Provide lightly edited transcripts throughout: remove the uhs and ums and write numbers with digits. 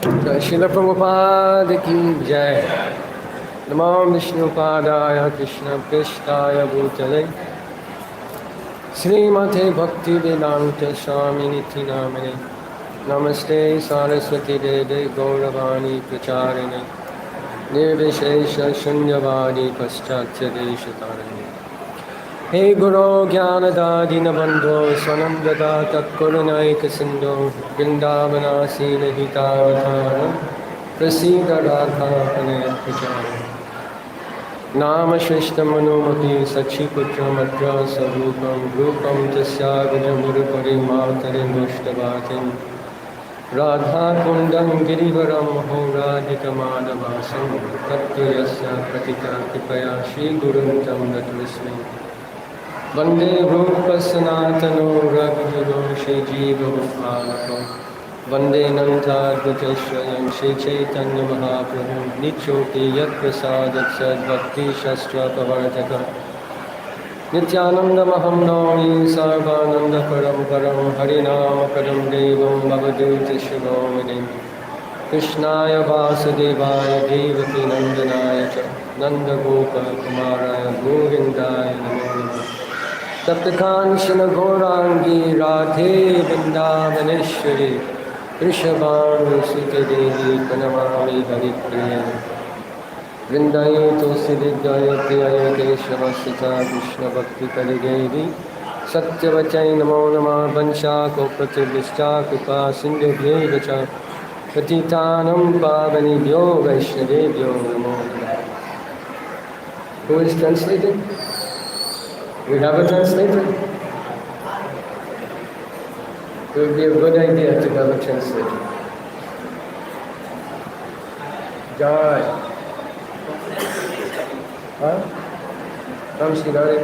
Srila Prabhupada ki jai. Namo Vishnupadaya Krishna Prestaya Bhutale Srimate Bhakti Vedanta Swami Niti Namane Namaste Saraswati Deve Gauravani Pracharine Nirvishesha Shunyavadi Paschatya Deshatarane Hey Guru Jnanadadina Bandho Swanandada Tatkurunaika Sindho Vrindavana Sila Hitavadhara Prasida Radha Pane Prachara Nama Shrishta Manumati Sachiputra Madra Sarupam Rupam Tasya Vijamurupari Matare Mushtavatim Radha Kundam Girivaram Ho Radhika Madhavasam Tattva Pratika Kipaya Shri Gurum Tam Natrismi Vande Rupa Sanatano Raghujugo Shri Jiva Upalako Vande Nanta Duteshwayam Shri Chaitanya Mahaprabhu Nichoki Yat Prasadat Sad Bhakti Shastra Pavartaka Nityananda Maham Nami Sarvananda Param Param Harinama Param Devam Bhavaduti Shivominim Krishnaya Vasudevaya Devaki Nandanaya Cha Nanda Gopa Kumaraya Govindaya Namo Namaha Taptakanshana Gaurangi Radhe Vrindavaneshwari Rishabhanu Sita Devi Pranamami Haripriya Vrindaye Tulsi Vidyaya Priyaya Keshava Krishna Bhakti Kalidevi Satyavachai Namo Namah Vansha Kopratibhishta Kripa Sindhubhye Vacha Patitanam Pavanibhyo Vaishnavebhyo Namo Namah. Who is translating? We have a translator? It would be a good idea to have a translator. Jai. Huh? Come, Sridhari.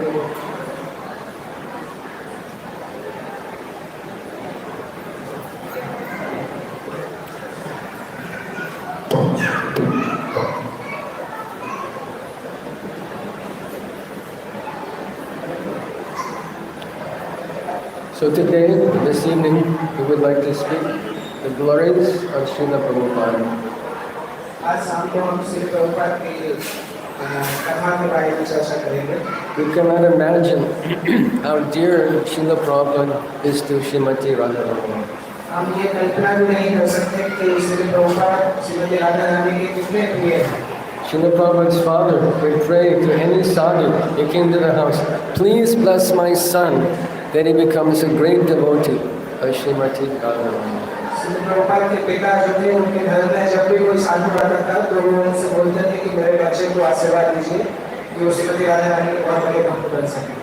So today, this evening, we would like to speak the glories of Srila Prabhupada. We cannot imagine how dear Srila Prabhupada is to Srimati Radharani. Srila Prabhupada's father would pray to any sadhu who came to the house, please bless my son, that he becomes a great devotee of Srimati Radharani.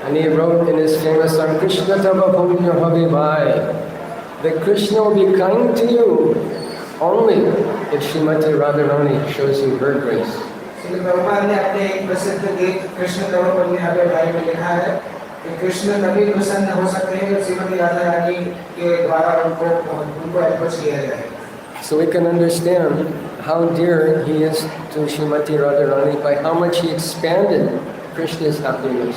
And he wrote in his famous song, Krishna Tava Punya Bhavivai, that Krishna will be kind to you only if Srimati Radharani shows you her grace. Krishna तभी प्रसन्न हो सकते हैं जब श्रीमती राधा रानी के द्वारा उनको approach किया जाए. So we can understand how dear he is to Srimati Radharani by how much he expanded Krishna's happiness.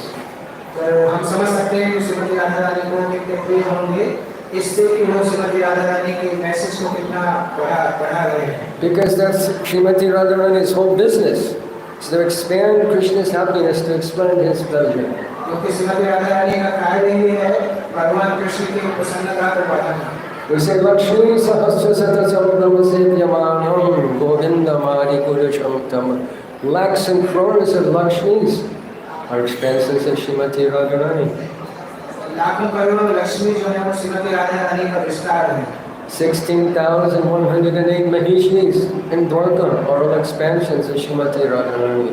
तो हम समझ सकते हैं कि श्रीमती राधा रानी को कितने प्रिय होंगे इससे कि वो श्रीमती राधा रानी के मैसेज को कितना बढ़ा रहे हैं. Because that's Srimati Radharani's whole business, is to expand Krishna's happiness, to expand his pleasure. क्योंकि श्रीमती राधा रानी का कार्य ही है भगवान कृष्ण की प्रसन्नता को बढ़ाना. We say Lakshmi Sahasra Satasam Namasevyamam Govindamari Gurushamtam. Lakhs and crores of Lakshmis are expenses of Srimati Radharani. लाखों करोड़ों लक्ष्मी जो है वो श्रीमती राधा रानी का विस्तार है. 16,108 Mahishis in Dwarka are all expansions of Srimati Radharani.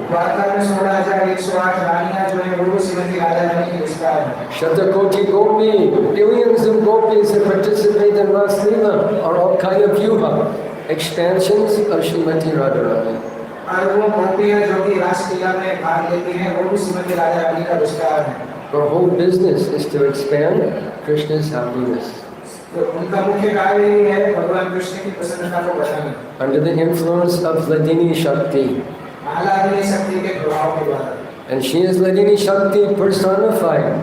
Shatakoti Gopi, billions of gopis that participate in Ras Leela are all Kaya Vyuha, expansions of Srimati Radharani. Our whole business is to expand Krishna's happiness. Under the influence of Ladini Shakti. And she is Ladini Shakti personified.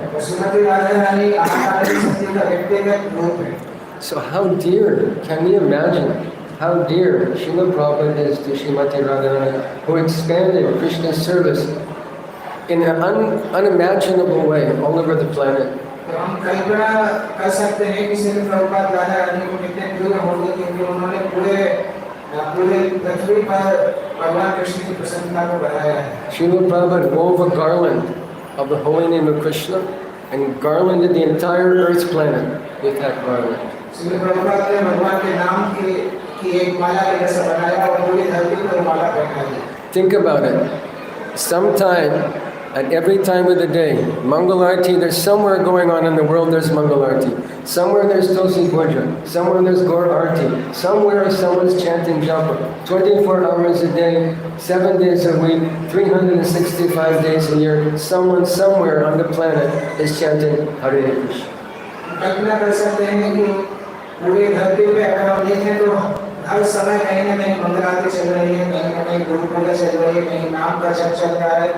So how dear can we imagine how dear Srila Prabhupada is to Srimati Radharani, who expanded Krishna's service in an unimaginable way all over the planet. तो हम कल्पना कर सकते हैं कि श्रील प्रभुपाद राधा रानी को कितने प्रिय होंगे, क्योंकि उन्होंने पूरे पृथ्वी पर भगवान कृष्ण की प्रसन्नता को बढ़ाया है। Srila Prabhupada wove a garland of the holy name of Krishna and garlanded the entire earth's planet with that garland. Srila Prabhupada ने भगवान के नाम की एक माला के जैसा बनाया और पूरी धरती पर माला पहना दी। Think about it. Sometime at every time of the day, Mangalarti, there's somewhere going on in the world there's Mangalarti. Somewhere there's Tosi Puja. Somewhere there's Gaur Arti. Somewhere someone's chanting japa. 24 hours a day, 7 days a week, 365 days a year, someone somewhere on the planet is chanting Hare Krishna. कल्पना कर सकते हैं कि पूरी धरती पे अगर हम देखें तो हर समय कहीं ना कहीं मंगलारती चल रही है, कहीं ना कहीं गुरु पूजा चल रही है, कहीं नाम का जप चल रहा है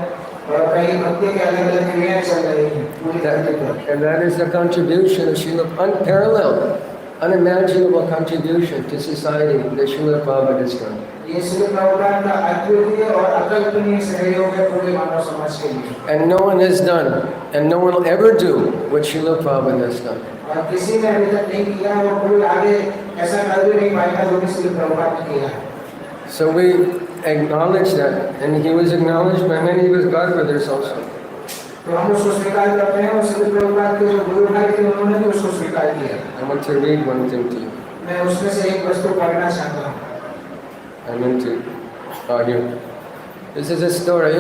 और कहीं भक्ति के अलग अलग क्रियाएं चल रही हैं पूरी धरती पर। And that is the contribution of Srila, unparalleled, unimaginable contribution to society that Srila Prabhupada has done. ये श्रील प्रभुपाद का अद्वितीय और अकल्पनीय सहयोग है पूरे मानव समाज के लिए। And no one has done, and no one will ever do what Srila Prabhupada has done. और किसी ने अभी तक नहीं किया और कोई आगे ऐसा कर भी नहीं पाएगा जो कि श्रील प्रभुपाद ने किया। So we acknowledge that, and he was acknowledged by many of his godbrothers also. तो हम उसको स्वीकार करते हैं और श्रील प्रभुपाद के जो गुरु भाई थे उन्होंने भी उसको स्वीकार किया। I want to read one thing to you. मैं उसमें से एक वस्तु पढ़ना चाहता हूँ। I'm into here. This is a story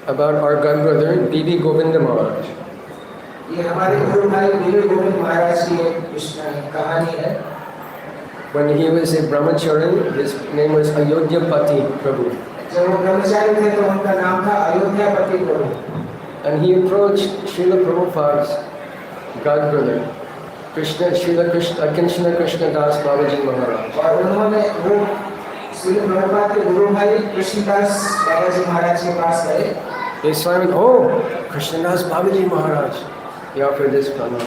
about our godbrother Bibi Govinda Maharaj. ये हमारे गुरु भाई बीबी गोविंद महाराज की एक कहानी है। When he was a brahmachari, his name was Ayodhyapati Prabhu. जब वो ब्रह्मचारी थे तो उनका नाम था अयोध्यापति प्रभु। And he approached Srila Prabhupada's godbrother, Srila Krishna Das Babaji Maharaj. और उन्होंने वो श्रील प्रभुपाद के गुरु भाई कृष्णदास बाबाजी महाराज के पास गए। They saw him, oh, Krishnadas Babaji Maharaj. He offered this pranam.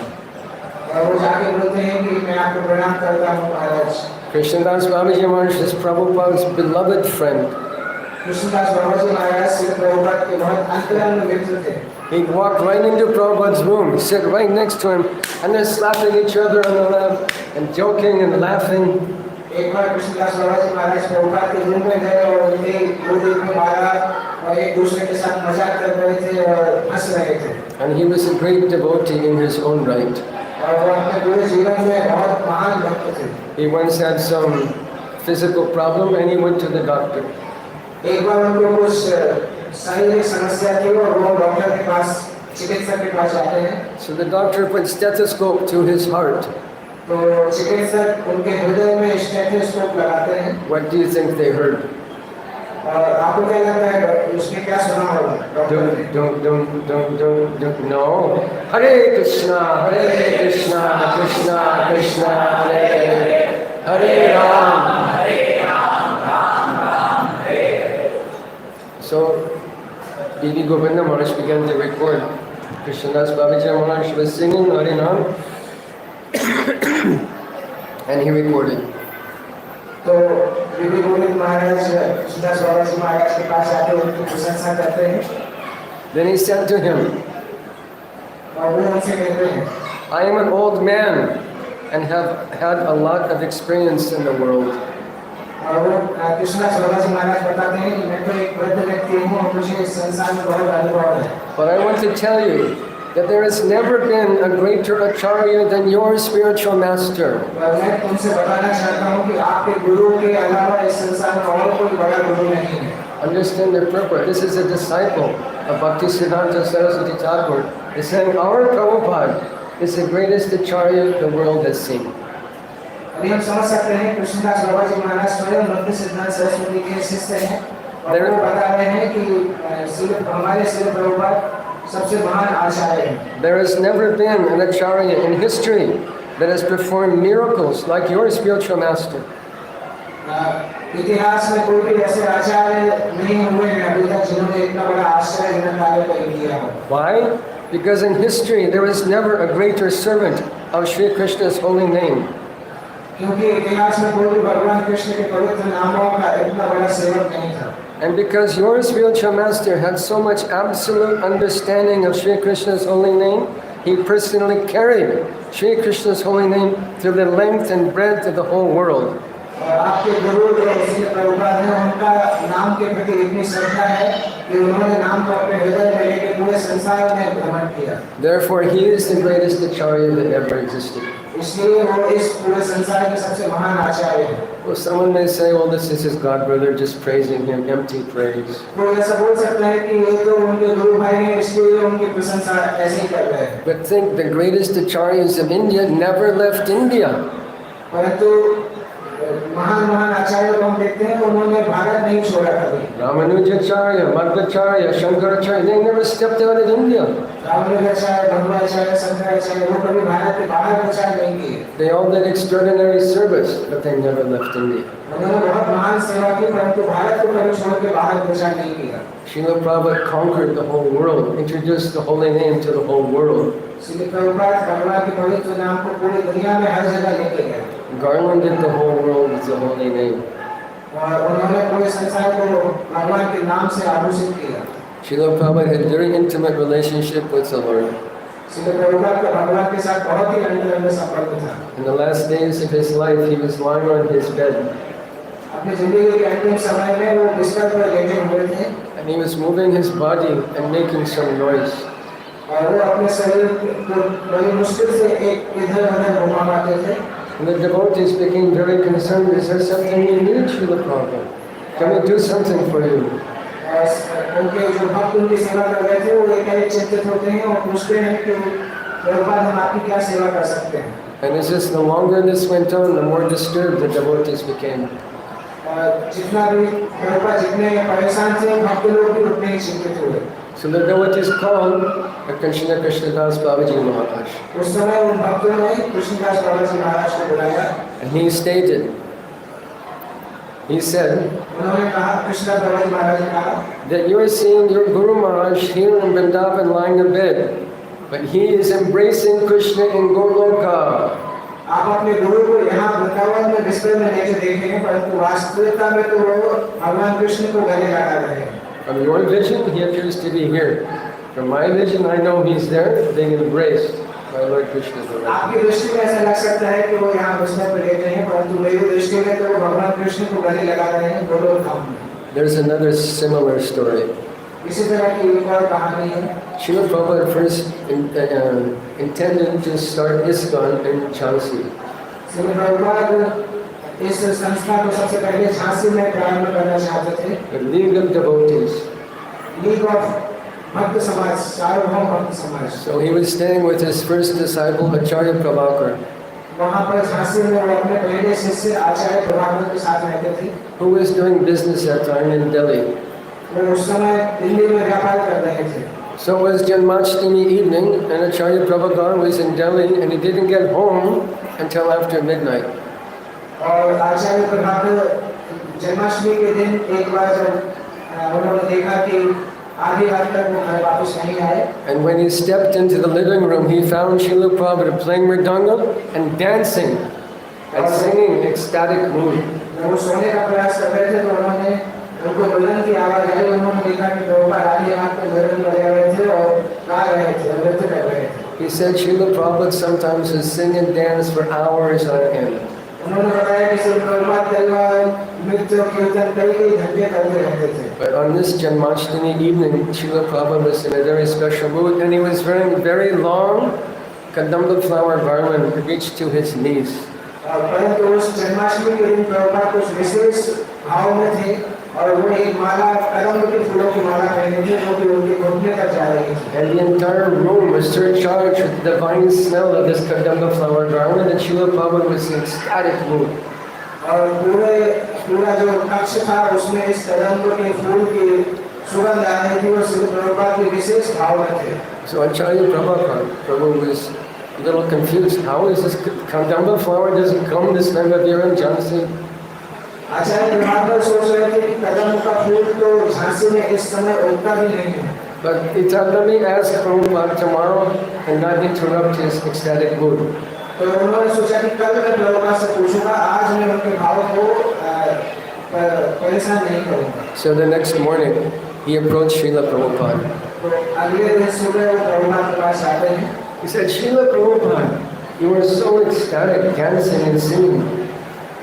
और वो जाके बोलते हैं कि मैं आपको प्रणाम करता हूँ महाराज। Krishnadas Babaji Maharaj is Prabhupada's beloved friend. Krishnadas बाबाजी महाराज श्रील प्रभुपाद के बहुत अंतरंग मित्र थे। He'd walk right into Prabhupada's room, sit right next to him, and they're slapping each other on the lap and joking and laughing. एक बार कृष्णदास बाबाजी महाराज प्रभुपाद के रूम में गए और उनके गोदी में मारा और एक दूसरे के साथ मजाक कर रहे थे और हंस रहे थे। And he was a great devotee in his own right. और वो अपने पूरे जीवन में बहुत महान भक्त थे। He once had some physical problem and he went to the doctor. एक बार उनको कुछ शारीरिक समस्या थी और वो डॉक्टर के पास, चिकित्सक के पास जाते हैं। So the doctor put stethoscope to his heart. तो चिकित्सक उनके हृदय में स्टेथोस्कोप लगाते हैं। What do you think they heard? और आपको क्या लगता है उसने क्या सुना होगा? Don't. No. Hare Krishna, Krishna Krishna, Hare Hare, Hare Ram, Ram, Hare. So, Bibi Govinda Maharaj began to record. Krishnadas Babaji Maharaj was singing Hare Ram, and he recorded. तो बीबी गोविंद महाराज कृष्णदास बाबाजी महाराज के पास आके उनकी प्रशंसा करते हैं। Then he said to him, और वो उनसे कहते हैं, I am an old man and have had a lot of experience in the world. और वो कृष्णदास बाबाजी महाराज बताते हैं कि मैं तो एक वृद्ध व्यक्ति हूँ और मुझे इस संसार में बहुत अनुभव है। But I want to tell you that there has never been a greater acharya than your spiritual master. मैं तुमसे बताना चाहता हूँ कि आपके गुरु के अलावा इस संसार में और कोई बड़ा गुरु नहीं है। Understand the purport. This is a disciple of Bhaktisiddhanta Saraswati Thakur. He's saying our Prabhupada is the greatest acharya the world has seen. अभी हम समझ सकते हैं कृष्णदास बाबाजी महाराज स्वयं भक्तिसिद्धांत सरस्वती के शिष्य हैं और वो बता रहे हैं कि हमारे श्री प्रभुपाद सबसे महान आचार्य हैं। There has never been an acharya in history that has performed miracles like your spiritual master. इतिहास में कोई भी ऐसे आचार्य नहीं हुए हैं अभी तक जिन्होंने इतना बड़ा आश्चर्यजनक कार्य कर दिया हो। Why? Because in history there was never a greater servant of Shri Krishna's holy name. क्योंकि इतिहास में कोई भी भगवान कृष्ण के पवित्र नामों का इतना बड़ा सेवक नहीं था। And because your spiritual master had so much absolute understanding of Sri Krishna's holy name, he personally carried Sri Krishna's holy name through the length and breadth of the whole world. और आपके गुरु जो श्री प्रभुपाद हैं, उनका नाम के प्रति इतनी श्रद्धा है कि उन्होंने नाम को अपने हृदय में लेकर पूरे संसार में भ्रमण किया। Therefore, he is the greatest acharya that ever existed. इसलिए वो इस पूरे संसार के सबसे महान आचार्य हैं। Well, someone may say, well, this is his God brother just praising him, empty praise. कोई ऐसा बोल सकता है कि ये तो उनके गुरु भाई हैं, इसलिए उनकी प्रशंसा ऐसे ही कर रहे हैं। But think, the greatest acharyas of India never left India. परंतु महान आचार्य को हम देखते हैं, उन्होंने भारत नहीं छोड़ा कभी। Ramanujacharya, Madhvacharya, Shankaracharya, they never stepped out of India. Ramanujacharya, Madhvacharya, Shankaracharya, वो कभी भारत के बाहर प्रचार नहीं किए। They all did extraordinary service, but they never left India. उन्होंने बहुत महान सेवा की, परंतु भारत को कभी छोड़ के बाहर प्रचार नहीं किया। Srila Prabhupada conquered the whole world, introduced the holy name to the whole world. Shri Prabhupada भगवान के पवित्र नाम को पूरी दुनिया में हर जगह लेके गए। Garlanded the whole world with the holy name. और उन्होंने पूरे संसार को भगवान के नाम से आभूषित किया। Srila Prabhupada had a very intimate relationship with the Lord. Shri Prabhupada का भगवान के साथ बहुत ही अंतरंग संबंध था। In the last days of his life, he was lying on his bed. अपनी जिंदगी के अंतिम समय में वो बिस्तर पर लेटे हुए थे। And he was moving his body and making some noise. और वो अपने शरीर को बड़ी मुश्किल से एक इधर-उधर घुमाते थे। And the devotees became very concerned. Is there something you need, Srila Prabhupada? Can we do something for you? उनके जो भक्त उनकी सेवा कर रहे थे, वो एक चिंतित होते हैं और पूछते हैं कि प्रभुपाद हम आपकी क्या सेवा कर सकते हैं? And it's just the longer this went on, the more disturbed the devotees became. जितना भी प्रभुपाद जितने परेशान थे, भक्त लोग भी उतने ही चिंतित हुए। So the devotees called Krishnadas Babaji Maharaj. उस समय उन भक्तों ने कृष्णदास बाबाजी महाराज को बुलाया। And he stated, he said, उन्होंने कहा, कृष्णदास बाबाजी महाराज ने कहा, that you are seeing your Guru Maharaj here in Vrindavan lying in bed, but he is embracing Krishna in Goloka. आप अपने गुरु को यहाँ वृंदावन में बिस्तर में लेके देखेंगे, परंतु वास्तविकता में तो वो भगवान कृष्ण को गले लगा रहे हैं। From your vision, he appears to be here. From my vision, I know he's there, being embraced by Lord Krishna. आपकी दृष्टि में ऐसा लग सकता है कि वो यहाँ बिस्तर पर लेटे हैं, परंतु मेरी दृष्टि में तो वो भगवान कृष्ण को गले लगा रहे हैं गोलोक धाम में। There's another similar story. इसी तरह की एक और कहानी है। Srila Prabhupada first intended to start ISKCON in Jhansi. Shri Prabhupada इस संस्था को सबसे पहले झांसी में प्रारंभ करना चाहते थे। A league of devotees. League of भक्त समाज, सार्वभौम भक्त समाज। So he was staying with his first disciple, Acharya Prabhakar, वहाँ पर झांसी में वो अपने पहले शिष्य आचार्य प्रभाकर के साथ रहते थे। who was doing business at the time in Delhi. वो उस समय दिल्ली में व्यापार कर रहे थे। So it was Janmashtami evening, and Acharya Prabhakar was in Delhi, and he didn't get home until after midnight. और आचार्य प्रभाकर जन्माष्टमी के दिन एक बार जब उन्होंने देखा कि आधी रात तक वो घर वापस नहीं आए। And when he stepped into the living room, he found Srila Prabhupada playing mridanga and dancing and singing ecstatic mood. वो सोने का प्रयास कर रहे थे तो उन्होंने उनको बुलंद की आवाज आई। उन्होंने देखा कि प्रभुपाद आधी रात तक भजन कर रहे थे और गा रहे थे, नृत्य कर रहे थे। He said Srila Prabhupada sometimes would sing and dance for hours on end. उन्होंने बताया कि श्री प्रभुपाद कई बार नृत्य कीर्तन कई घंटे करते रहते थे। But on this Janmashtami evening, Srila Prabhupada was in a very special mood, and he was wearing a very long kadamba flower garland that reached to his knees. परंतु उस जन्माष्टमी के दिन प्रभुपाद कुछ विशेष भाव में थे और वो एक माला कदम्ब के फूलों की माला पहने थे जो कि उनके घुटने तक जा रही थी। And the entire room was surcharged with the divine smell of this kadamba flower garland, and Srila Prabhupada was in ecstatic mood. और पूरा जो कक्ष था उसमें इस कदम्ब के फूल की सुगंध आ रही थी और श्री प्रभुपाद के विशेष भाव में थे। So Acharya Prabhu was a little confused. How is this kadamba flower doesn't come this time of year in Jhansi? आचार्य प्रभाकर सोच रहे थे कि कदम्ब का फूल तो झांसी में इस समय उगता भी नहीं है। But he said, let me ask Prabhupada tomorrow and not interrupt his ecstatic mood. तो उन्होंने सोचा कि कल मैं प्रभुपाद से पूछूंगा, आज मैं उनके भावों को परेशान नहीं करूंगा। So the next morning, he approached Srila Prabhupada. तो अगले दिन सुबह वो प्रभुपाद के पास आते हैं। He said, Srila Prabhupada, you were so ecstatic, dancing and singing.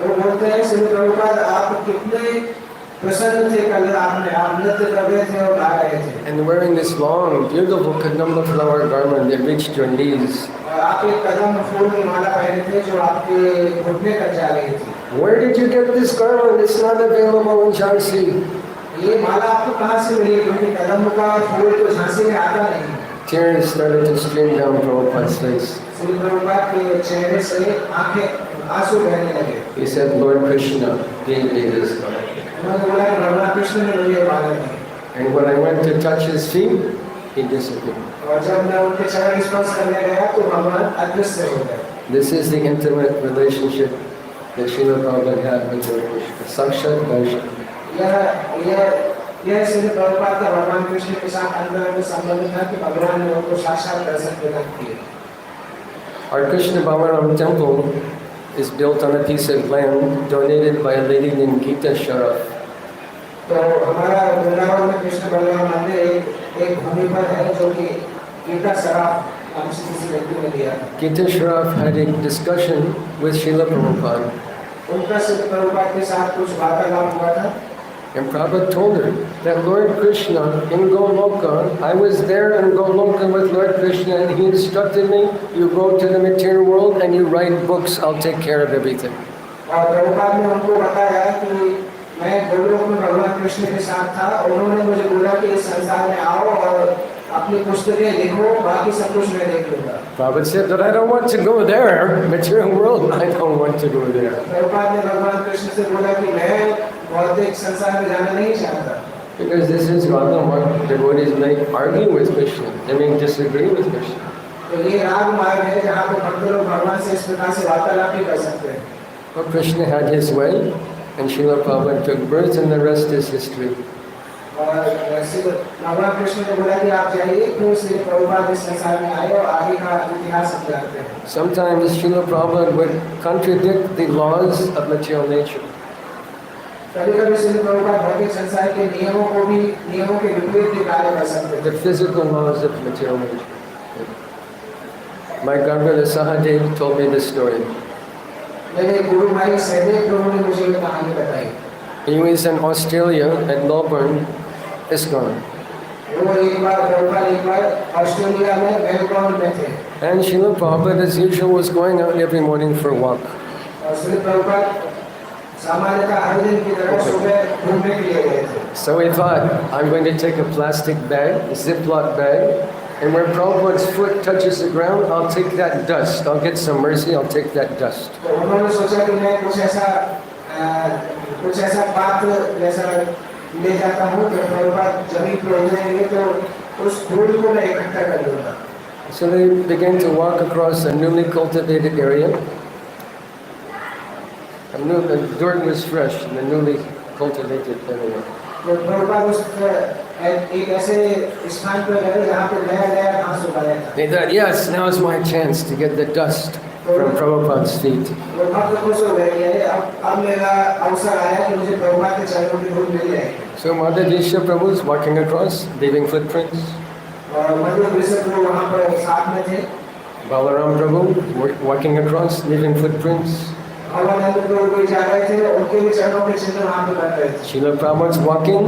वो बोलते हैं, श्री प्रभुपाद आप कितने प्रसन्न थे, कल आप नृत्य कर रहे थे और गा रहे थे। And wearing this long, beautiful kadamba flower garment that reached your knees. और आप एक कदम फूल की माला पहने थे जो आपके घुटने तक जा रही थी। Where did you get this garment? It's not available in Jhansi. ये माला आपको कहाँ से मिली? क्योंकि कदम का फूल तो झांसी में आता नहीं। Tears started to stream down Prabhupada's face. Shri Prabhupada के चेहरे से आंखें आंसू बहने लगे। He said, Lord Krishna gave me this garment. उन्होंने बोला कि भगवान कृष्ण ने मुझे माला दी। And when I went to touch his feet, he disappeared. और जब मैं उनके चरण स्पर्श करने गया तो भगवान अदृश्य हो गए। This is the intimate relationship that Srila Prabhupada had with Lord Krishna. Sakshat Darshan. यह श्री प्रभुपाद का भगवान कृष्ण के साथ अंतरंग संबंध था कि भगवान ने उनको साक्षात दर्शन प्रदान किए। Our Krishna Balaram temple is built on a piece of land donated by a lady named Gita Sharaf. तो हमारा वृंदावन में कृष्ण बलराम मंदिर एक भूमि पर है जो कि गीता शराफ नाम से किसी व्यक्ति ने दिया। Gita Sharaf had a discussion with Srila Prabhupada. उनका श्री प्रभुपाद के साथ कुछ वार्तालाप हुआ था। And Prabhupada told her that Lord Krishna in Goloka, I was there in Goloka with Lord Krishna and he instructed me, you go to the material world and you write books, I'll take care of everything. और प्रभुपाद ने उनको बताया कि मैं गोलोक में भगवान कृष्ण के साथ था, उन्होंने मुझे बोला कि इस संसार में आओ और अपनी पुस्तकें लिखो, बाकी सब कुछ मैं देख लूंगा। Prabhupada said that I don't want to go there, material world, I don't want to go there. Prabhupada ने भगवान कृष्ण से बोला कि मैं भौतिक संसार में जाना नहीं चाहता। Because this is rather what devotees may argue with Krishna, they may disagree with Krishna. तो ये राग मार्ग है जहाँ पे भक्त लोग भगवान से इस प्रकार से वार्तालाप भी कर सकते हैं। But Krishna had his way, and Srila Prabhupada took birth, and the rest is history. और भगवान कृष्ण ने बोला कि आप जाइए, तो श्री प्रभुपाद इस संसार में आए और आगे का इतिहास हम जानते हैं। Sometimes Srila Prabhupada would contradict the laws of material nature. कभी-कभी श्री प्रभुपाद भौतिक संसार के नियमों के विपरीत कार्य कर सकते हैं। The physical laws of material nature. My grandbrother Sahadev told me this story. मेरे गुरु भाई सहदेव प्रभु ने मुझे ये कहानी बताई। He was in Australia at Melbourne, ISKCON. वो एक बार ऑस्ट्रेलिया में मेलबर्न में थे। And Srila Prabhupada, as usual, was going out every morning for a walk. और श्री प्रभुपाद सामान्यतः हर दिन की तरह सुबह घूमने के लिए गए थे। So he thought, I'm going to take a plastic bag, a Ziploc bag, and where Prabhupada's foot touches the ground, I'll take that dust. I'll get some mercy, I'll take that dust. तो उन्होंने सोचा कि मैं कुछ ऐसा पात्र जैसा ले जाता हूँ कि प्रभुपाद जमीन पर उतरेंगे तो उस धूल को मैं इकट्ठा कर लूँगा। So they began to walk across a newly cultivated area. The dirt was fresh in the newly cultivated area. तो प्रभुपाद उस एक ऐसे स्थान पर गए जहाँ पे नया घास उगाया था। They thought, yes, now is my chance to get the dust from Prabhupada's feet. वो भक्त खुश हो गए कि अब मेरा अवसर आया कि मुझे प्रभुपाद के चरणों की धूल मिल जाएगी। So Madhadisha Prabhu is walking across, leaving footprints. और मध्य प्रदेश में वहाँ पर साथ में थे। Balaram Prabhu walking across, leaving footprints. Bhagwanand प्रभु भी जा रहे थे, उनके भी चरणों के चिन्ह वहाँ पे बन रहे थे। Srila Prabhupada's walking,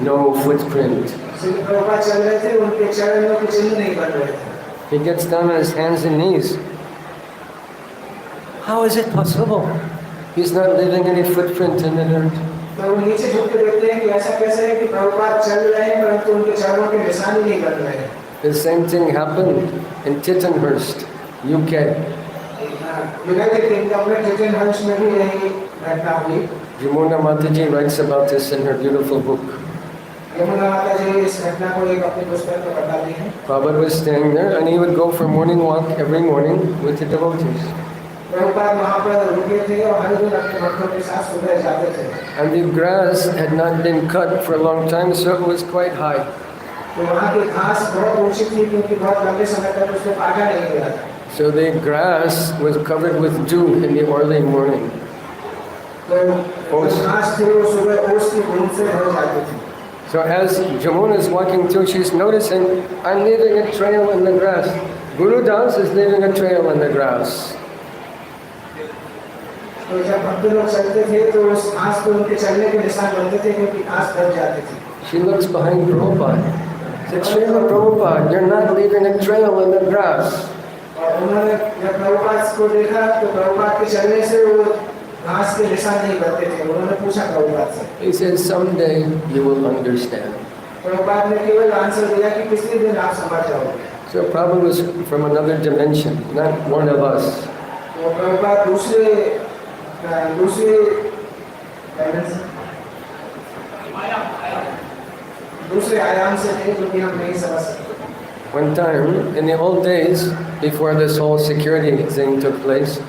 no footprint. Shri Prabhupada चल रहे थे, उनके चरणों के चिन्ह नहीं बन रहे थे। He gets down on his hands and knees. How is it possible? He's not leaving any footprint in the dirt. तो वो नीचे झुक के देखते हैं कि ऐसा कैसे है कि प्रभुपाद चल रहे हैं परंतु उनके चरणों के निशान ही नहीं बन रहे हैं। The same thing happened in Tittenhurst, UK. United kingdom में टिटनहर्स्ट में भी यही घटना हुई। Yamuna Mataji writes about this in her beautiful book. Yamuna माता जी इस घटना को एक अपनी पुस्तक में बताती हैं। Prabhupada was staying there and he would go for morning walk every morning with the devotees. Prabhupada वहाँ पर रुके थे और हर दिन अपने भक्तों के साथ सुबह जाते थे। And the grass had not been cut for a long time, so it was quite high. तो वहाँ की घास बहुत ऊंची थी क्योंकि बहुत लंबे समय तक उसको काटा नहीं गया था। So the grass was covered with dew in the early morning. So as Jamuna is walking through, she's noticing, I'm leaving a trail in the grass. Guru Das is leaving a trail in the grass. She looks behind Prabhupada. Said, Srila Prabhupada, you're not leaving a trail in the grass. He said, someday you will understand. So Prabhupada was from another dimension, not one of us. One time, in the old days, before this whole security thing took place,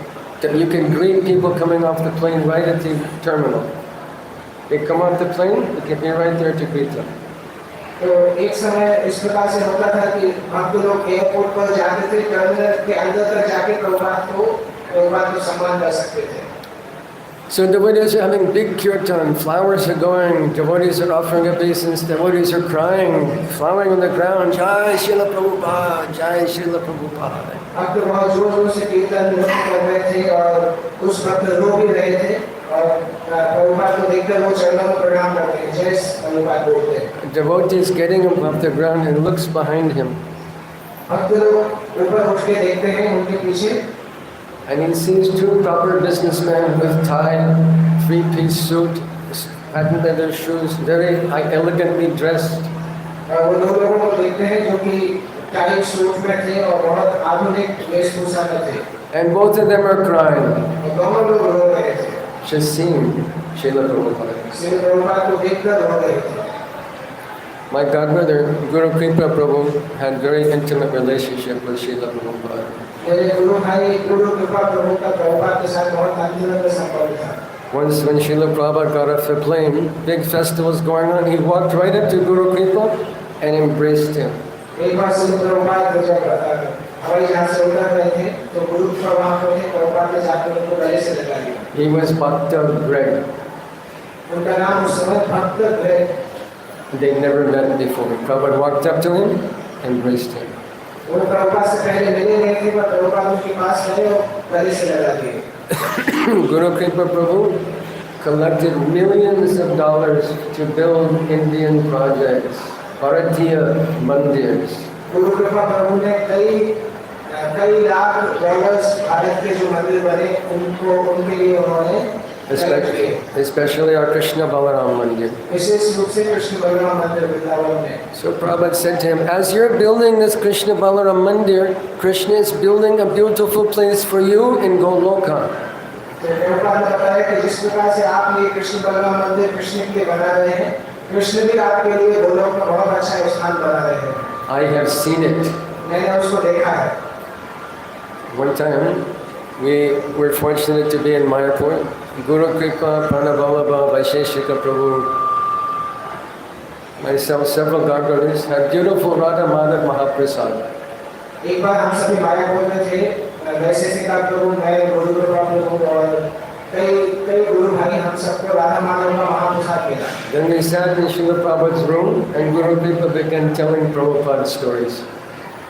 you can greet people coming off the plane right at the terminal. They come off the plane, you can be right there to greet them. तो एक समय इस प्रकार से होता था कि भक्त लोग एयरपोर्ट पर जाते थे, टर्मिनल के अंदर तक जाके प्रभुपाद को सम्मान कर सकते थे. So devotees are having big kirtan, flowers are going, devotees are offering obeisance, devotees are crying, flowering on the ground, Jai Srila Prabhupada, Jai Srila Prabhupada. अब तो बहुत जोर से कीर्तन कर रहे थे और उस वक्त रो भी रहे थे और प्रभुपाद को देखकर वो चरणों में प्रणाम करते हैं, जय प्रभुपाद बोलते हैं. Devotees getting up off the ground and looks behind him. भक्त लोग ऊपर उठ के देखते हैं उनके पीछे. And he sees two proper businessmen with tie, three-piece suit, patent leather shoes, very elegantly dressed. वो दो लोगों को देखते हैं जो कि टाई सूट में थे और बहुत आधुनिक वेशभूषा में थे. And both of them are crying. दोनों लोग रो रहे थे. Just seeing Srila Prabhupada. Shri Prabhupada को देखकर रो रहे थे. My godbrother, Guru Kripa Prabhu, had very intimate relationship with Srila Prabhupada. Once when Srila Prabhupada got off the plane, big festivals going on, he walked right up to Guru Kripa and embraced him. He was Bhakta Greg. They never met before. Prabhupada walked up to him and embraced him. Guru Kripa Prabhu collected millions of dollars to build Indian projects, Bharatiya mandirs. Guru Kripa Prabhu ने कई lakh dollars Bharat के जो मंदिर बने उनके लिए उन्होंने Especially our Krishna Balaram Mandir. So Prabhupada said to him, as you're building this Krishna Balaram Mandir, Krishna is building a beautiful place for you in Goloka. I have seen it. One time, we were fortunate to be in Mayapur. Guru Kripa, Pranabhalabha, Vaisheshika Prabhu, myself, several godbrothers had beautiful Radha Madhav Mahaprasad. एक बार हम सभी मायापुर में थे, वैशेषिका प्रभु, मैं गुरु कृपा प्रभु और कई गुरु भाई हम सबको राधा माधव का महाप्रसाद मिला. Then we sat in Srila Prabhupada's room and Guru Kripa began telling Prabhupada stories.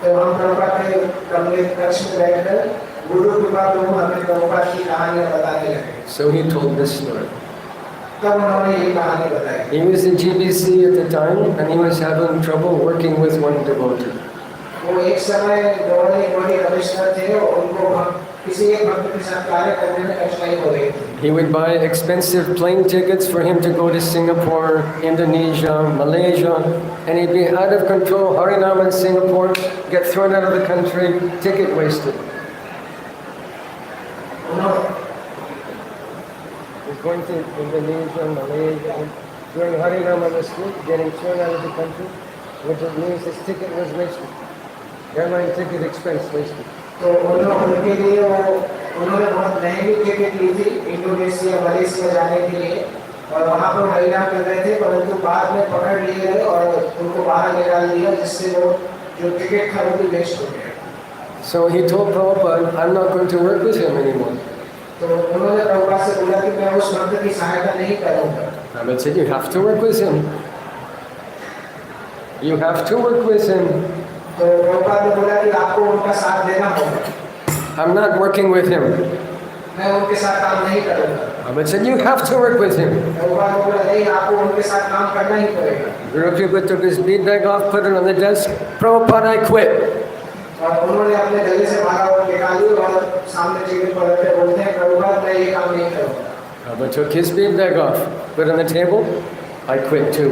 तो हम प्रभुपाद के कमरे कक्ष में बैठकर गुरु कृपा प्रभु हमें प्रभुपाद की कहानियां बताने लगे. So he told this story. तब उन्होंने ये कहानी बताई. He was in GBC at the time and he was having trouble working with one devotee. वो एक समय बड़े कमिश्नर थे और उनको किसी एक भक्त के साथ कार्य करने में कठिनाई हो रही थी. He would buy expensive plane tickets for him to go to Singapore, Indonesia, Malaysia, and he'd be out of control, Harinam in Singapore, get thrown out of the country, ticket wasted. He's going to Indonesia, Malaysia, doing Harinam on the street, getting thrown out of the country, which means his ticket was wasted. Airline ticket expense wasted. तो उनके लिए उन्होंने बहुत महंगी ticket ली थी Indonesia Malaysia जाने के लिए और वहाँ पर हरिनाम कर रहे थे, परंतु बाद में पकड़ लिए गए और उनको बाहर निकाल दिया जिससे वो जो टिकट था वो भी वेस्ट हो गया. So he told Prabhupada, I'm not going to work with him anymore. तो उन्होंने प्रभुपाद से बोला कि मैं उस भक्त की सहायता नहीं करूंगा। Prabhupada said, you have to work with him. You have to work with him. तो प्रभुपाद ने बोला कि आपको उनका साथ देना होगा। I'm not working with him. मैं उनके साथ काम नहीं करूंगा। Prabhupada said, you have to work with him. Prabhupada ने बोला नहीं, आपको उनके साथ काम करना ही पड़ेगा। Guru Prabhupada took his bead bag off, put it on the desk. Prabhupada, I quit. और उन्होंने अपने गले से माला और निकाली और सामने टेबल पर रखे, बोलते हैं प्रभुपाद मैं ये काम नहीं करूंगा। Prabhupada took his bead bag off, put it on the table. I quit too.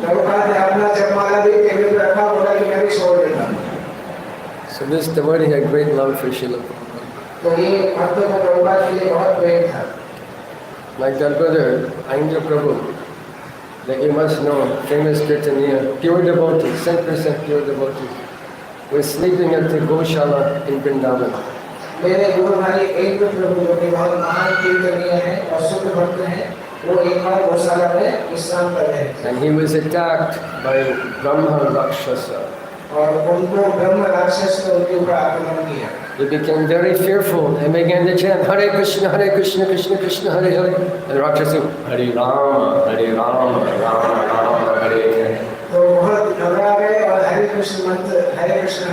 Prabhupada ने अपना जपमाला भी टेबल पर रखा, बोला कि मैं भी छोड़ देता। So this devotee had great love for Srila Prabhupada. तो ये भक्तों को प्रभुपाद के लिए बहुत प्रेम था। Like that brother, Aindraya Prabhu, that you must know, famous Kirtaniya, pure devotee, 100% pure devotee, was sleeping at the Goshala in Vrindavan. मेरे गुरु भाई इंद्र प्रभु जो कि बहुत महान कीर्तनीय हैं और शुद्ध भक्त हैं, वो एक बार गौशाला में विश्राम कर रहे थे। And he was attacked by Brahma Rakshasa. और उनको ब्रह्म राक्षस ने उनके ऊपर आक्रमण किया। He became very fearful and began to chant Hare Krishna, Krishna Krishna, Hare Hare. And Rakshasa, Hare Rama, Rama Rama, Hare Hare. तो बहुत घबरा गए और हरे कृष्ण मंत्र, हरे कृष्ण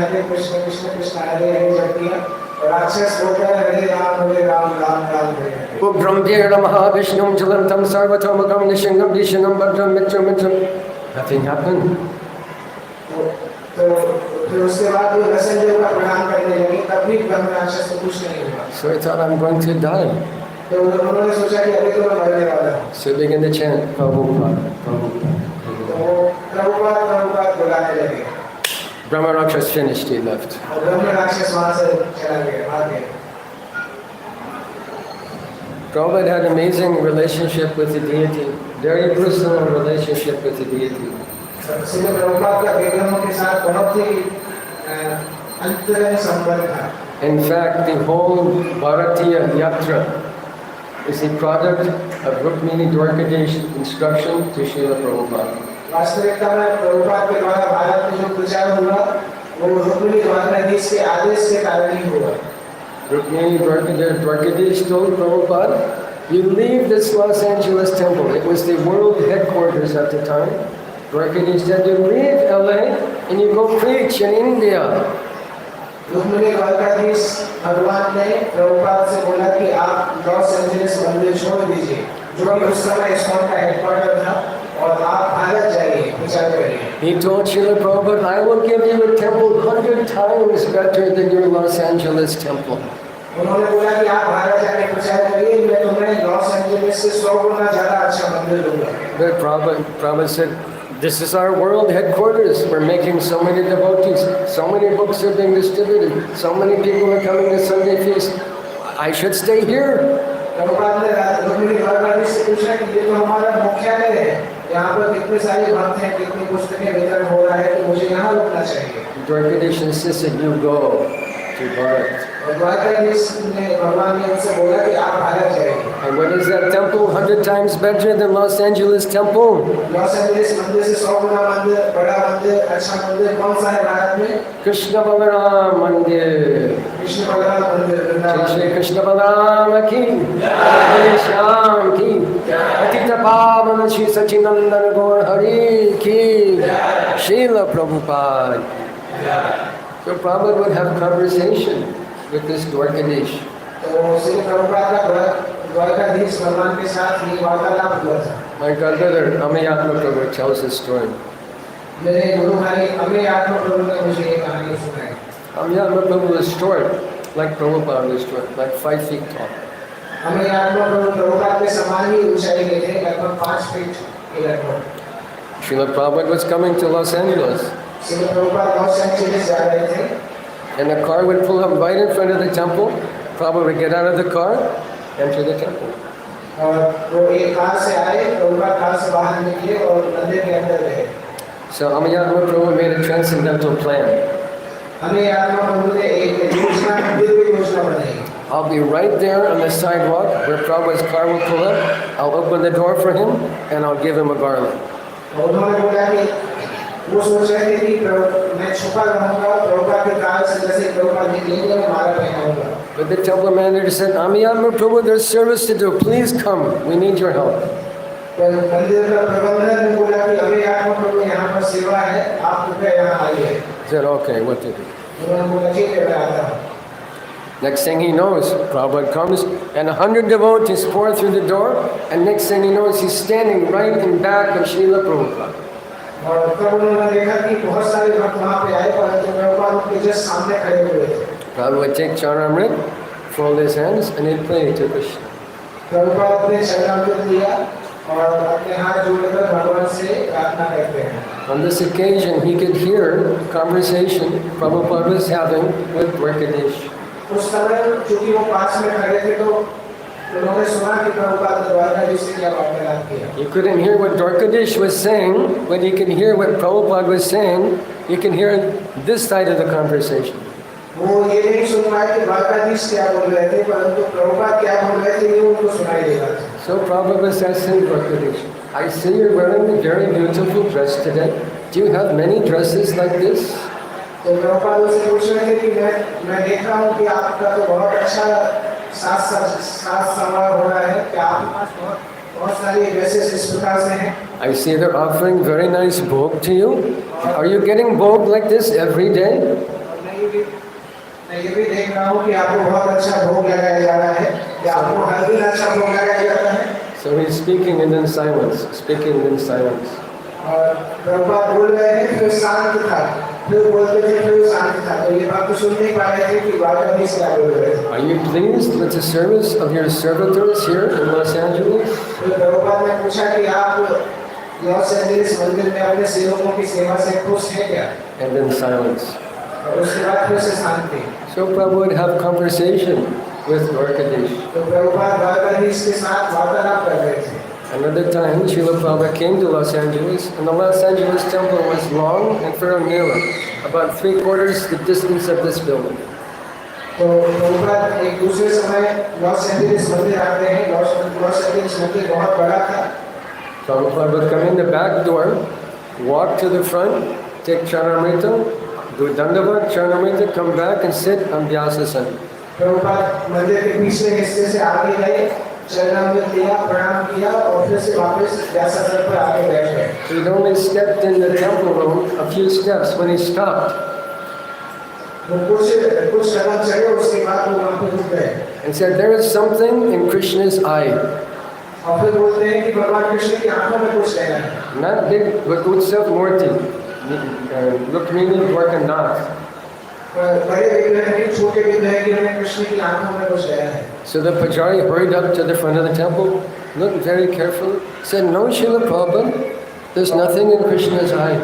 कृष्ण कृष्ण हरे हरे जप किया। और राक्षस बोलता है हरे राम राम राम हरे। Ugram Vyera Mahavishnu Jalantam Sarvatomagam Nishangam Dishanam Bhadram Mitram. Nothing happened. तो फिर उसके बाद वो रसनदेव का प्रणाम करने लगे, तब भी ब्रह्म राक्षस को कुछ नहीं हुआ। So he thought, I'm going to die. तो उन्होंने सोचा कि अभी तो मैं मरने वाला हूँ। So he began to chant Prabhupada, Prabhupada. तो प्रभुपाद प्रभुपाद बुलाने लगे। Brahma Rakshas finished, he left. और ब्रह्म राक्षस वहाँ से चला गया, भाग गया। Prabhupada had an amazing relationship with the deity, very personal relationship with the deity. Srila Prabhupada का बेगमों के साथ बहुत ही अंतरंग संबंध था। In fact, the whole Bharatiya Yatra is a product of Rukmini Dwarkadesh instruction to Srila Prabhupada. वास्तविकता में प्रभुपाद के द्वारा भारत में जो प्रचार हुआ, वो रुक्मिणी द्वारकाधीश के आदेश के कारण ही हुआ। Rukmini Dwarkadesh told Prabhupada, you leave this Los Angeles temple. It was the world headquarters at the time. Dwarkadesh said, you leave LA and you go preach in India. Rukmini Dwarkadhish भगवान ने प्रभुपाद से बोला कि आप लॉस एंजलिस मंदिर छोड़ दीजिए, जो कि उस समय इस्कॉन का हेडक्वार्टर था, और आप भारत जाइए, प्रचार करिए। He told Srila Prabhupada, I will give you a temple 100 times better than your Los Angeles temple. उन्होंने बोला कि आप भारत जाके प्रचार करिए, मैं तुम्हें लॉस एंजलिस से 100 गुना ज़्यादा अच्छा मंदिर दूंगा। But Prabhupada said, this is our world headquarters. We're making so many devotees. So many books are being distributed. So many people are coming to Sunday feast. I should stay here. Prabhupada ने रुक्मिणी द्वारकाधीश से पूछा कि ये तो हमारा मुख्यालय है, यहाँ पर कितने सारे भक्त हैं, कितनी पुस्तकें वितरण हो रहा है, तो मुझे यहाँ रुकना चाहिए। Dwarkadesh insisted, you go to Bharat. और द्वारकाधीश ने भगवान ने उनसे बोला कि आप भारत जाइए। And what is that temple 100 times better than Los Angeles temple? Los Angeles मंदिर से 100 गुना मंदिर, बड़ा मंदिर, अच्छा मंदिर कौन सा है भारत में? Krishna Balaram Mandir. Krishna Balram मंदिर Vrindavan. Shri Krishna Balaram ki, Hare Shyam ki, Atita Pavan Shri Sachinandan Gaur Hari ki, Srila Prabhupada. So Prabhupada would have conversation with this Dwarkadesh. तो श्री प्रभुपाद का द्वारकाधीश भगवान के साथ ही वार्तालाप हुआ था। My godbrother Amayatma Prabhu tells this story. मेरे गुरु भाई अमेय आत्मा प्रभु ने मुझे ये कहानी सुनाई। Amayatma Prabhu was short, like Prabhupada was short, like 5 feet tall. Ameya आत्मा प्रभु प्रभुपाद के समान ही ऊंचाई के थे, लगभग 5 फीट के लगभग। Srila Prabhupada was coming to Los Angeles, Shri Prabhupada Los Angeles जा रहे थे, and a car would pull up right in front of the temple. Prabhupada would get out of the car, enter the temple. और वो एक car से आए, Prabhupada car से बाहर निकले और मंदिर के अंदर गए। So Amayatma Prabhu made a transcendental plan. Ameya आत्मा प्रभु ने एक योजना, दिव्य योजना बनाई। I'll be right there on the sidewalk where Prabhupada's car will pull up. I'll open the door for him and I'll give him a garland. और उन्होंने बोला कि वो सोच रहे थे कि मैं छुपा रहूंगा, प्रभुपाद के काल से जैसे प्रभुपाद निकलेंगे मैं माला पहनाऊंगा। But the temple manager said, Amiyama Prabhu, there's service to do. Please come. We need your help. मंदिर का प्रबंधक ने बोला कि अभी आत्मा प्रभु यहाँ पर सेवा है, आप कृपया यहाँ आइए। He said, okay, what to do? उन्होंने बोला ठीक है मैं आता हूँ। Next thing he knows, Prabhupada comes and 100 devotees pour through the door, and next thing he knows, he's standing right in back of Srila Prabhupada. और तब उन्होंने देखा कि बहुत सारे भक्त वहाँ पे आए, परंतु प्रभुपाद उनके जस्ट सामने खड़े हुए थे। Prabhupada would take Charanamrit, fold his hands, and he'd pray to Krishna. Prabhupada ने चरणामृत लिया और अपने हाथ जोड़कर भगवान से प्रार्थना करते हैं। On this occasion, he could hear the conversation Prabhupada was having with Dwarkadish. उस समय चूंकि वो पास में खड़े थे तो उन्होंने सुना कि प्रभुपाद ने द्वारकाधीश से क्या वार्तालाप किया। You couldn't hear what Dwarkadish was saying, but you could hear what Prabhupada was saying. You can hear this side of the conversation. वो ये नहीं सुन पाए कि द्वारकाधीश क्या बोल रहे थे, परंतु प्रभुपाद क्या बोल रहे थे ये उनको सुनाई देता था। So Prabhupada was asking Dwarkadish, I see you're wearing a very beautiful dress today. Do you have many dresses like this? तो प्रभुपाद उनसे पूछ रहे थे कि मैं देख रहा हूँ कि आपका तो बहुत अच्छा साज सवार हो रहा है, क्या आपके पास बहुत सारी ड्रेसेस इस प्रकार से हैं। I see they're offering very nice bhog to you. Are you getting bhog like this every day? मैं ये भी देख रहा हूँ कि आपको बहुत अच्छा भोग लगाया जा रहा है, या आपको हर दिन अच्छा भोग लगाया जाता है। So he's speaking and in silence, speaking in silence. और प्रभुपाद बोल रहे हैं फिर शांत था, फिर बोलते थे फिर शांत था, तो ये बात तो सुन नहीं पा रहे थे कि द्वारकाधीश क्या बोल रहे थे। Are you pleased with the service of your servitors here in Los Angeles? तो प्रभुपाद ने पूछा कि आप लॉस एंजलिस मंदिर में अपने सेवकों की सेवा से खुश हैं क्या? And in silence. और उसके बाद फिर से शांति। So Prabhupada would have conversation with Dwarkadish. तो प्रभुपाद द्वारकाधीश के साथ वार्तालाप कर रहे थे। Another time, Srila Prabhupada came to Los Angeles, and the Los Angeles temple was long and fairly narrow, about 3/4 the distance of this building. तो प्रभुपाद एक दूसरे समय लॉस एंजलिस मंदिर आते हैं, लॉस एंजलिस मंदिर बहुत बड़ा था। Prabhupada would come in the back door, walk to the front, take Charanamrita, do Dandavat, Charanamrita, come back and sit on Vyasasana. Prabhupada मंदिर के पिछले हिस्से से आगे गए, चरणामृत लिया, प्रणाम किया और फिर से वापस व्यासासन पर आके बैठ गए। He'd only stepped in the temple room a few steps when he stopped. वो कुछ कदम चले, उसके बाद वो वहाँ पे रुक गए। And said, there is something in Krishna's eye. और फिर बोलते हैं कि भगवान कृष्ण की आंखों में कुछ है। Not big, but Utsav Murti. Rukmini Dwarkanath. बड़े विग्रह नहीं, छोटे विग्रह के लिए कृष्ण की आंखों में कुछ है। So the Pujari hurried up to the front of the temple, looked very carefully, said, no, Srila Prabhupada, there's nothing in Krishna's eye.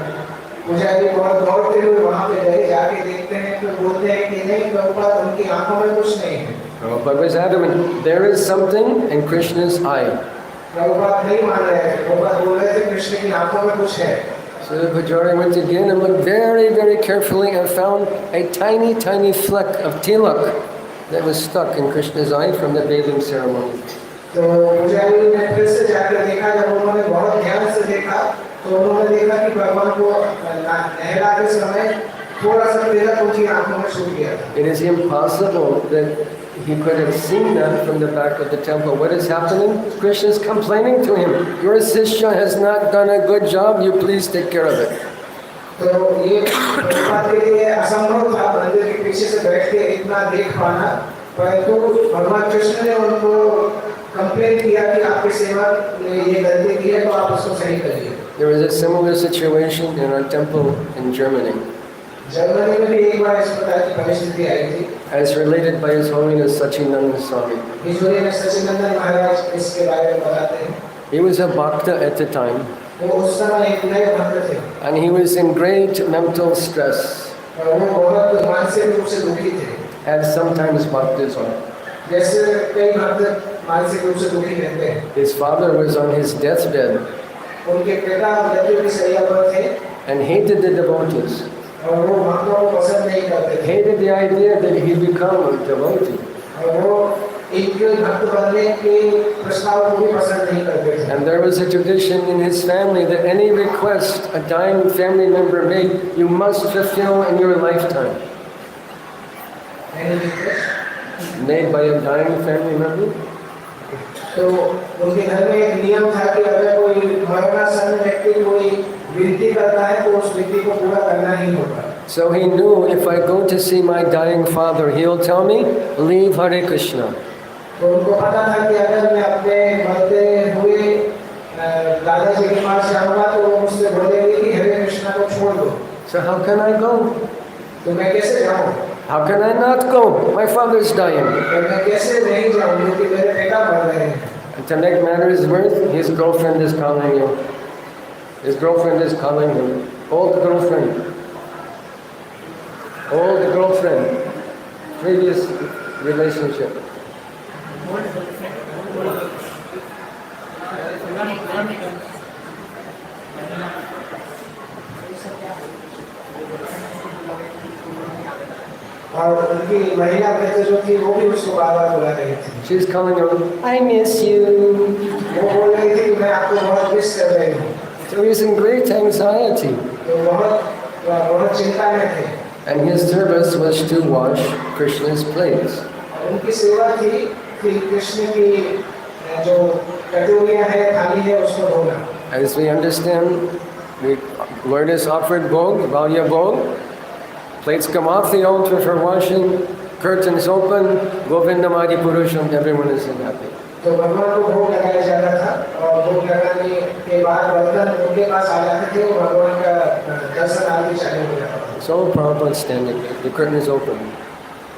पुजारी बहुत दौड़ते हुए वहाँ पे गए, जाके देखते हैं तो बोलते हैं कि नहीं प्रभुपाद, उनकी आंखों में कुछ नहीं है। Prabhupada was adamant, there is something in Krishna's eye. Prabhupada नहीं मान रहे थे, प्रभुपाद बोल रहे थे कृष्ण की आंखों में कुछ है। So the Pujari went again and looked very, very carefully and found a tiny, tiny fleck of tilak that was stuck in Krishna's eye from the bathing ceremony. तो पुजारी ने फिर से जाकर देखा, जब उन्होंने बहुत ध्यान से देखा तो उन्होंने देखा कि भगवान को नहलाते समय थोड़ा सा तिलक उनकी आंखों में छूट गया था। It is impossible that he could have seen that from the back of the temple. What is happening? Krishna is complaining to him. Your Sishya has not done a good job. You please take care of it. तो ये प्रभुपाद के लिए असंभव था मंदिर के पीछे से बैठ के इतना देख पाना, परंतु भगवान कृष्ण ने उनको कंप्लेन किया कि आपकी सेवा ने ये गलती की है तो आप उसको सही करिए। There was a similar situation in our temple in Germany, Germany में भी एक बार इस प्रकार की परिस्थिति आई थी, as related by His Holiness Sachinanda Swami. ईश्वरी में सच्चिदानंद महाराज इसके बारे में बताते हैं। He was a bhakta at the time, वो उस समय एक नए भक्त थे and he was in great mental stress, और वो बहुत मानसिक रूप से दुखी थे, as sometimes bhaktas are. जैसे कई भक्त मानसिक रूप से दुखी रहते हैं। His father was on his deathbed उनके पिता मृत्यु की शैया पर थे and hated the devotees, और वो भक्तों को पसंद नहीं करते थे, hated the idea that he become a devotee. और वो एक भक्त बनने के प्रस्ताव को भी पसंद नहीं करते थे। And there was a tradition in his family that any request a dying family member made, you must fulfill in your lifetime. Made by a dying family member? तो उनके घर में एक नियम था कि अगर कोई मरणासन्न व्यक्ति कोई विनती करता है तो उस विनती को पूरा करना ही होगा। So he knew if I go to see my dying father, he'll tell me, leave Hare Krishna. तो उनको पता था कि अगर मैं अपने मरते हुए दादाजी के पास जाऊंगा तो वो मुझसे बोलेंगे कि हरे कृष्णा को छोड़ दो। So how can I go? तो मैं कैसे जाऊं? How can I not go? My father's dying. तो मैं कैसे नहीं जाऊं क्योंकि मेरे पिता मर रहे हैं। And to make matters worse, his girlfriend is calling you. His girlfriend is calling him. Old girlfriend. Old girlfriend. Previous relationship. और उनकी महिला मित्र जो थी वो भी उसको बार-बार बुला रही थी। She's calling him, I miss you. वो बोल रही थी कि मैं आपको बहुत मिस कर रही हूँ। So he's in great anxiety. तो बहुत चिंता में थे। And his service was to wash Krishna's plates. उनकी सेवा थी कि कृष्ण की जो कटोरियाँ हैं थाली है उसको धोना। As we understand, the Lord has offered bhog, Valya bhog. Plates come off the altar for washing, curtains open, Govindam Adi Purusham, everyone is happy. तो भगवान को भोग लगाया जाता था और भोग लगाने के बाद बर्तन उनके पास आ जाते थे और भगवान का दर्शन आदि चालू हो जाता था। So Prabhupada standing there, the curtain is open.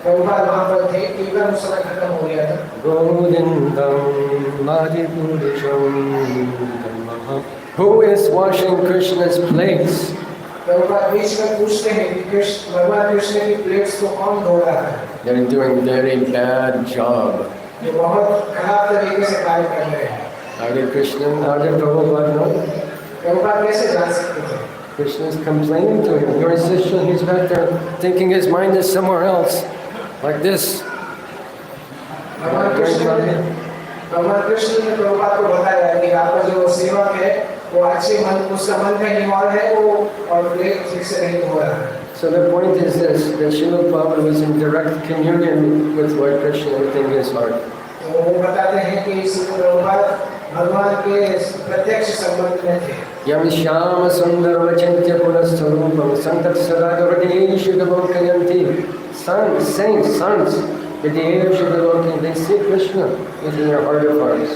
Prabhupada वहाँ पर थे, कीर्तन उस समय खत्म हो गया था। Govindam Adi Purusham, who is washing Krishna's plates? Prabhupada बीच में पूछते हैं कि भगवान कृष्ण की प्लेट्स को कौन धो रहा है? They're doing very bad job. ये बहुत खराब तरीके से कार्य कर रहे हैं। Hare Krishna, Hare Prabhupada, no? Prabhupada कैसे जान सकते थे? Krishna is complaining to him. Your sister, he's back there thinking his mind is somewhere else, like this. भगवान कृष्ण ने प्रभुपाद को बताया कि आपका जो सेवक है वो अच्छे मन उसका मन कहीं और है वो और प्लेट ठीक से नहीं धो रहा है। So the point is this, that Srila Prabhupada was in direct communion with Lord Krishna within his heart. तो वो बताते हैं कि श्री प्रभुपाद भगवान के प्रत्यक्ष संबंध में थे। Yam Shyama Sundaram Achintya Purastarupam Santat Sadagavati Shudavokayanti. Sons, saints, sons, Vidya Shudavokayanti, they see Krishna within their heart of hearts.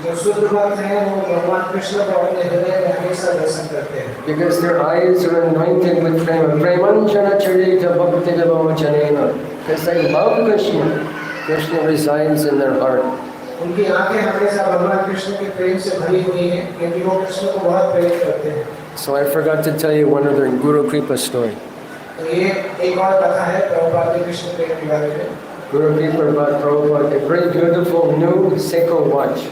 जो शुद्ध भक्त हैं वो भगवान कृष्ण को अपने हृदय में हमेशा दर्शन करते हैं। Because their eyes are anointed with prema, premanchana charita bhakti vivamochanena. Because they love Krishna, Krishna resides in their heart. उनकी आंखें हमेशा भगवान कृष्ण के प्रेम से भरी हुई हैं क्योंकि वो कृष्ण को बहुत प्रेम करते हैं। So I forgot to tell you one other Guru Kripa story. तो ये एक और कथा है प्रभुपाद के कृष्ण प्रेम के बारे में। Guru Kripa bought Prabhupada a very beautiful new Seiko watch.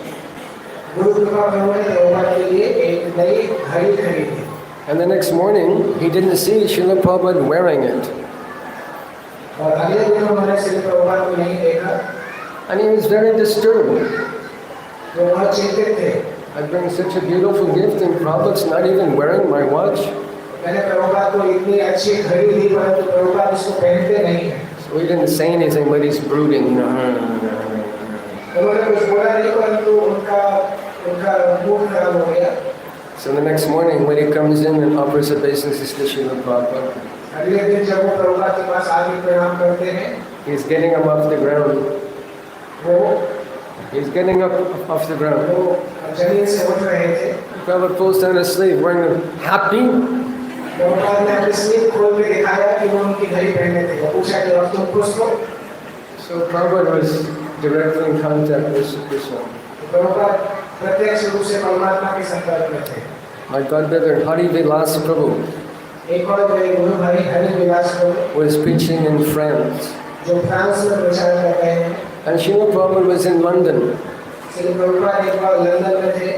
गुरु कृपा प्रभु ने प्रभुपाद के लिए एक नई घड़ी खरीदी। And the next morning, he didn't see Srila Prabhupada wearing it. और अगले दिन उन्होंने श्री प्रभुपाद को नहीं देखा। And he was very disturbed. वो बहुत चिंतित थे। I bring such a beautiful gift and Prabhupada's not even wearing my watch. मैंने प्रभुपाद को इतनी अच्छी घड़ी दी परंतु प्रभुपाद इसको पहनते नहीं हैं। So he didn't say anything, but he's brooding. उन्होंने कुछ बोला नहीं परंतु उनका मूड खराब हो गया। So the next morning, when he comes in and offers obeisance to Srila Prabhupada, अगले दिन जब वो प्रभुपाद के पास आके प्रणाम करते हैं, he's getting up off the ground. He's getting up off the ground. वो जमीन से उठ रहे थे। Prabhupada pulls down his sleeve, wearing a happy. Prabhupada ने अपनी स्लीव खोल के दिखाया कि वो उनकी घड़ी पहने थे। वो पूछा कि अब तुम खुश हो? So Prabhupada was directly in contact with Krishna. Prabhupada प्रत्यक्ष रूप से परमात्मा के संपर्क में थे। My godbrother Hari Vilas Prabhu एक और मेरे गुरु भाई हरि विलास प्रभु was preaching in France. जो फ्रांस में प्रचार कर रहे हैं। And Srila Prabhupada was in London. Shri Prabhupada एक बार लंदन में थे।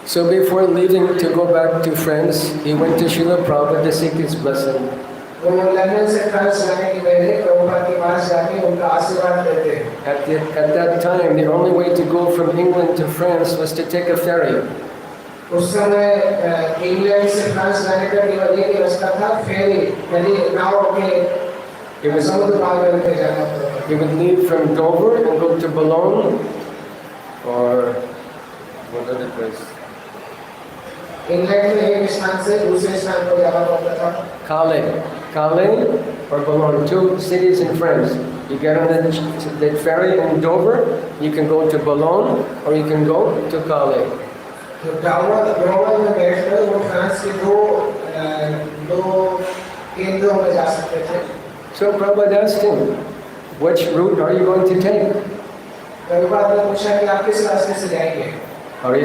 So before leaving to go back to France, he went to Srila Prabhupada to seek his blessing. वो लंदन से फ्रांस जाने के पहले प्रभुपाद के पास जाके उनका आशीर्वाद लेते हैं। At that time, the only way to go from England to France was to take a ferry. उस समय इंग्लैंड से फ्रांस जाने का केवल एक रास्ता था, फेरी यानी नाव के समुद्र पार करके जाना पड़ता। He would leave from Dover and go to Boulogne or what other place? England में एक स्थान से दूसरे स्थान पर जाना पड़ता था। Calais or Boulogne, 2 cities in France. You get on the ferry in Dover, you can go to Boulogne or you can go to Calais. तो डावर में बैठकर वो फ्रांस के दो केंद्रों में जा सकते थे। So Prabhupada asked him, which route are you going to take? Prabhupada ने पूछा कि आप किस रास्ते से जाएंगे? Hari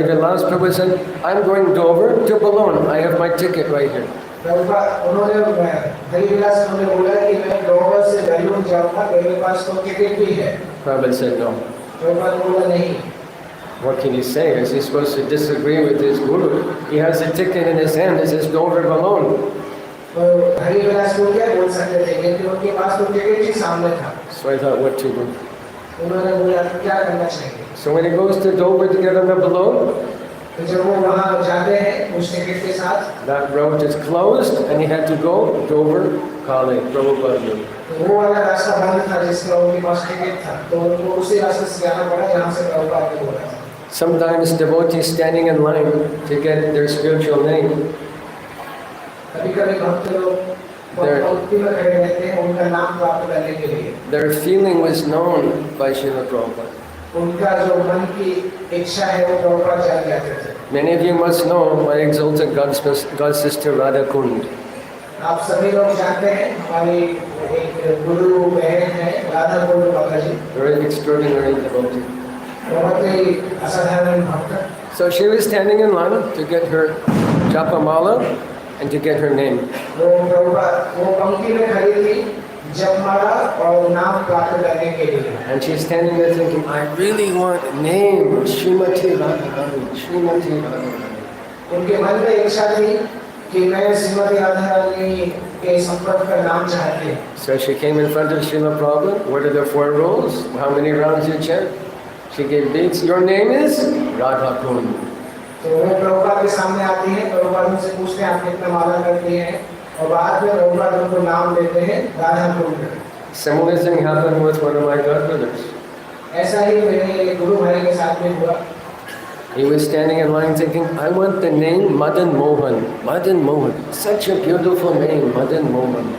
Vilas Prabhupada said, I'm going Dover to Boulogne. I have my ticket right here. Prabhupada उन्होंने हरिविलास उन्होंने बोला कि मैं डोवर से बैलून जाऊंगा, मेरे पास तो टिकट भी है। Prabhupada said no. प्रभुपाद बोला नहीं। What can he say? Is he supposed to disagree with his guru? He has a ticket in his hand. It says Dover Boulogne. तो हरिविलास को क्या बोल सकते थे? क्योंकि उनके पास तो टिकट ही सामने था। So I thought, what to do? उन्होंने बोला क्या करना चाहिए? So when he goes to Dover to get on the Boulogne, तो जब वो वहाँ जाते हैं उस टिकट के साथ, that road is closed and he had to go Dover, Calais, Prabhupada. वो वाला रास्ता बंद था जिसका उनके पास टिकट था, तो उनको उसी रास्ते से जाना पड़ा जहाँ से प्रभुपाद ने बोला था। Sometimes devotees standing in line to get their spiritual name. कभी-कभी भक्त लोग पंक्ति में खड़े रहते हैं उनका नाम प्राप्त करने के लिए। Their feeling was known by Srila Prabhupada. उनका जो मन की इच्छा है वो प्रभुपाद जान जाते थे। Many of you must know my exalted God sister Radha Kund. आप सभी लोग जानते हैं हमारी एक गुरु बहन है राधा कुंड माता जी। Very extraordinary devotee. बहुत ही असाधारण भक्त। So she was standing in line to get her japamala and to get her name. वो पंक्ति में खड़ी थी जपमाला और नाम प्राप्त करने के लिए। And she's standing there thinking, I really want a name, Srimati Radharani, Srimati Radharani. उनके मन में इच्छा थी कि मैं श्रीमती राधारानी के संपर्क का नाम चाहती हूँ। So she came in front of Srila Prabhupada. What are the 4 rules? How many rounds you chant? She gave dates. Your name is Radha Kund. तो वो प्रभुपाद के सामने आती है, प्रभुपाद उनसे पूछते हैं आप कितना माला करती हैं, और बाद में प्रभुपाद उनको नाम देते हैं Radha Kund. Similar thing happened with one of my godbrothers. ऐसा ही मेरे गुरु भाई के साथ में हुआ। He was standing in line thinking, I want the name Madan Mohan. Madan Mohan. Such a beautiful name, Madan Mohan.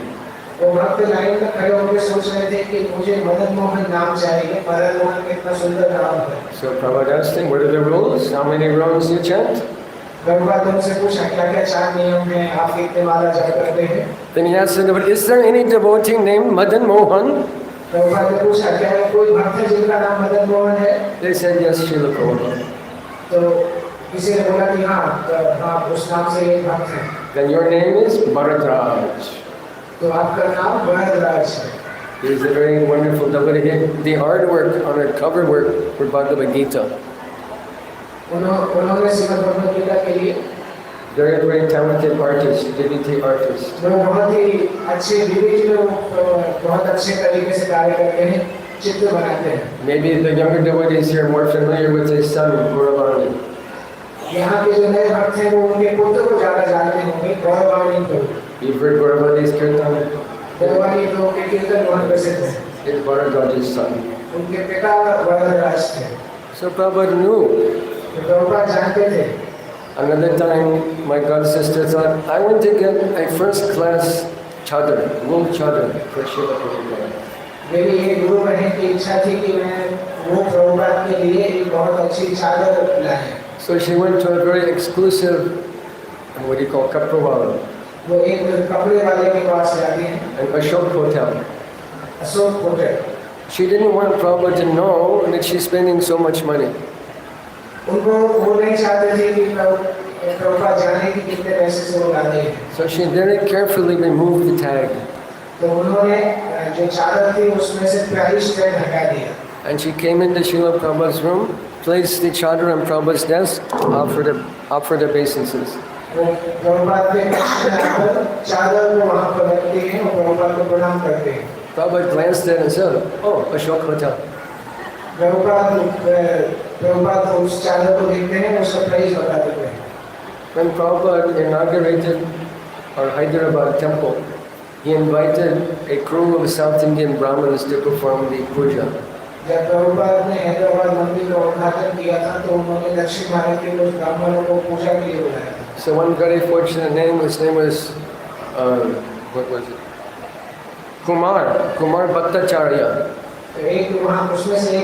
वो भक्त लाइन में खड़े होकर सोच रहे थे कि मुझे मदन मोहन नाम चाहिए। मदन मोहन कितना सुंदर नाम है। So Prabhupada asked him, what are the rules? How many rounds you chant? Prabhupada उनसे पूछा क्या-क्या 4 नियम हैं, आप कितने माला जप करते हैं? Then he asked him, is there any devotee named Madan Mohan? Prabhupada ने पूछा क्या कोई भक्त है जिनका नाम मदन मोहन है? They said, yes, Srila Prabhupada. तो किसी ने बोला कि हाँ उस नाम से एक भक्त है। Then your name is Bharadraj. तो आपका नाम भरद्वाज है। He is a very wonderful devotee. The artwork on our cover work for Bhagavad Gita. उन्होंने श्रीमद् भगवद गीता के लिए Very, very talented artist, DVT artist. वो बहुत ही अच्छे DVT में बहुत अच्छे तरीके से कार्य करते हैं, चित्र बनाते हैं। Maybe the younger devotees here are more familiar with his son, Gauravani. यहाँ के जो नए भक्त हैं वो उनके पुत्र को ज़्यादा जानते होंगे, गौरवाणी को। You've heard Gauravani's kirtan? गौरवाणी तो के कीर्तन बहुत प्रसिद्ध है। It's Bharadraj's son. उनके पिता वरदराज थे। So Prabhupada knew. प्रभुपाद जानते थे। Another time, my god sister thought, I want to get a first-class chadar, wool chadar for Srila Prabhupada. मेरी एक गुरु बहन की इच्छा थी कि मैं वो प्रभुपाद के लिए एक बहुत अच्छी चादर लाए। So she went to a very exclusive, what do you call, kaprawala, वो एक कपड़े वाले के पास जाती हैं, an Ashok hotel. Ashok hotel. She didn't want Prabhupada to know that she's spending so much money. उनको वो नहीं चाहते थे कि प्रभुपाद जाने कि कितने पैसे से वो लाते हैं। So she very carefully removed the tag. तो उन्होंने जो चादर थी उसमें से प्राइस टैग हटा दिया। And she came into Srila Prabhupada's room, placed the chadar on Prabhupada's desk, offered obeisances. वो प्रभुपाद के चादर को वहाँ पर रखते हैं और प्रभुपाद को प्रणाम करते हैं। Prabhupada glanced at it and said, "Oh, Ashok Hotel." Prabhupada उस चादर को देखते हैं और सरप्राइज बता देते हैं। When Prabhupada inaugurated our Hyderabad temple, he invited a crew of South Indian Brahmins to perform the puja. जब प्रभुपाद ने हैदराबाद मंदिर का उद्घाटन किया था तो उन्होंने दक्षिण भारत के कुछ ब्राह्मणों को पूजा के लिए बुलाया था। So one very fortunate name, his name was, what was it? Kumar Bhattacharya. एक वहाँ उसमें से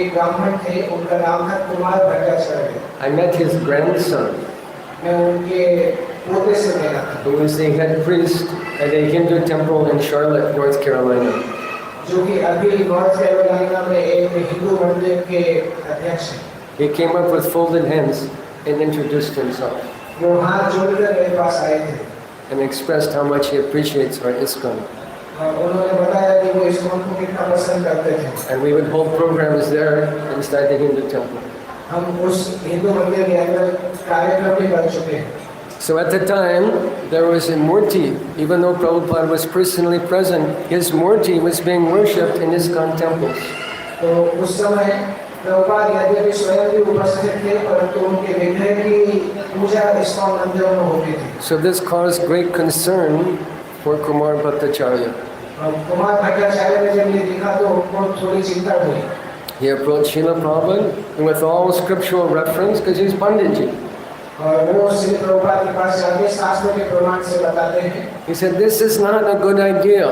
एक ब्राह्मण थे, उनका नाम था Kumar Bhattacharya. I met his grandson, मैं उनके पोते से मिला था, who was the head priest at a Hindu temple in Charlotte, North Carolina. जो कि अभी नॉर्थ कैरोलिना में एक हिंदू मंदिर के अध्यक्ष हैं। He came up with folded hands and introduced himself वो हाथ जोड़कर मेरे पास आए थे and expressed how much he appreciates our ISKCON. और उन्होंने बताया कि वो इस्कॉन को कितना पसंद करते थे। And we would hold programs there inside the Hindu temple. हम उस हिंदू मंदिर के अंदर कार्यक्रम भी कर चुके हैं। So at the time, there was a murti. Even though Prabhupada was personally present, his murti was being worshipped in ISKCON temples. तो उस समय प्रभुपाद यद्यपि स्वयं भी उपस्थित थे, परंतु उनके विग्रह की पूजा इस्कॉन मंदिरों में होती थी। So this caused great concern for Kumar Bhattacharya. Kumar Bhattacharya ने जब ये देखा तो उनको थोड़ी चिंता हुई। He approached Srila Prabhupada and with all scriptural reference, because he's Panditji. और वो श्री प्रभुपाद के पास जाके शास्त्रों के प्रमाण से बताते हैं। He said, "This is not a good idea."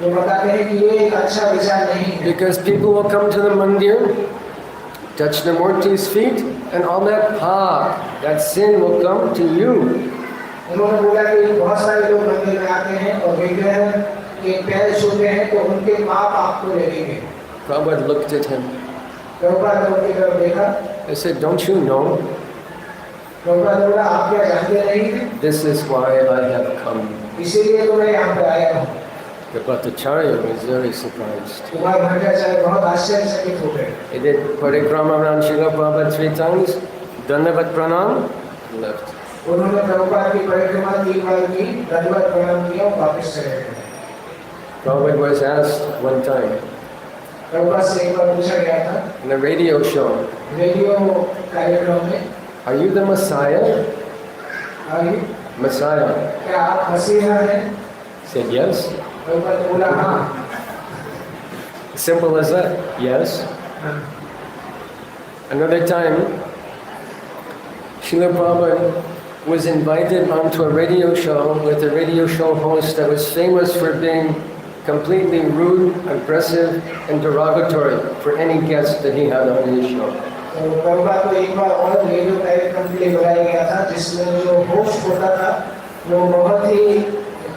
वो बताते हैं कि ये एक अच्छा विचार नहीं है। Because people will come to the mandir, touch the murti's feet, and all that paap, that sin will come to you. उन्होंने बोला कि बहुत सारे लोग मंदिर में आते हैं और विग्रह के पैर छूते हैं तो उनके पाप आपको लगेंगे। Prabhupada looked at him. Prabhupada ने उनकी तरफ देखा। I said, "Don't you know? Prabhupada ने बोला आप क्या जानते नहीं थे? This is why I have come." इसीलिए तो मैं यहाँ पे आया हूँ। The Bhattacharya was very surprised. Kumar Bhattacharya बहुत आश्चर्यचकित हो गए। He did parikrama around Srila Prabhupada 3 times, Dandavat Pranam, left. उन्होंने प्रभुपाद की परिक्रमा 3 बार की, दंडवत प्रणाम किया और वापस चले गए। Prabhupada was asked one time Prabhupada से एक बार पूछा गया था in a radio show, radio कार्यक्रम में, "Are you the Messiah?" आगे Messiah. क्या आप मसीहा हैं? He said, "Yes." प्रभुपाद ने बोला हाँ। Simple as that. Yes. Another time, Srila Prabhupada was invited onto a radio show with a radio show host that was famous for being completely rude, aggressive, and derogatory for any guest that he had on his show. तो प्रभुपाद को एक बार और radio कार्यक्रम के लिए बुलाया गया था जिसमें जो होस्ट होता था वो बहुत ही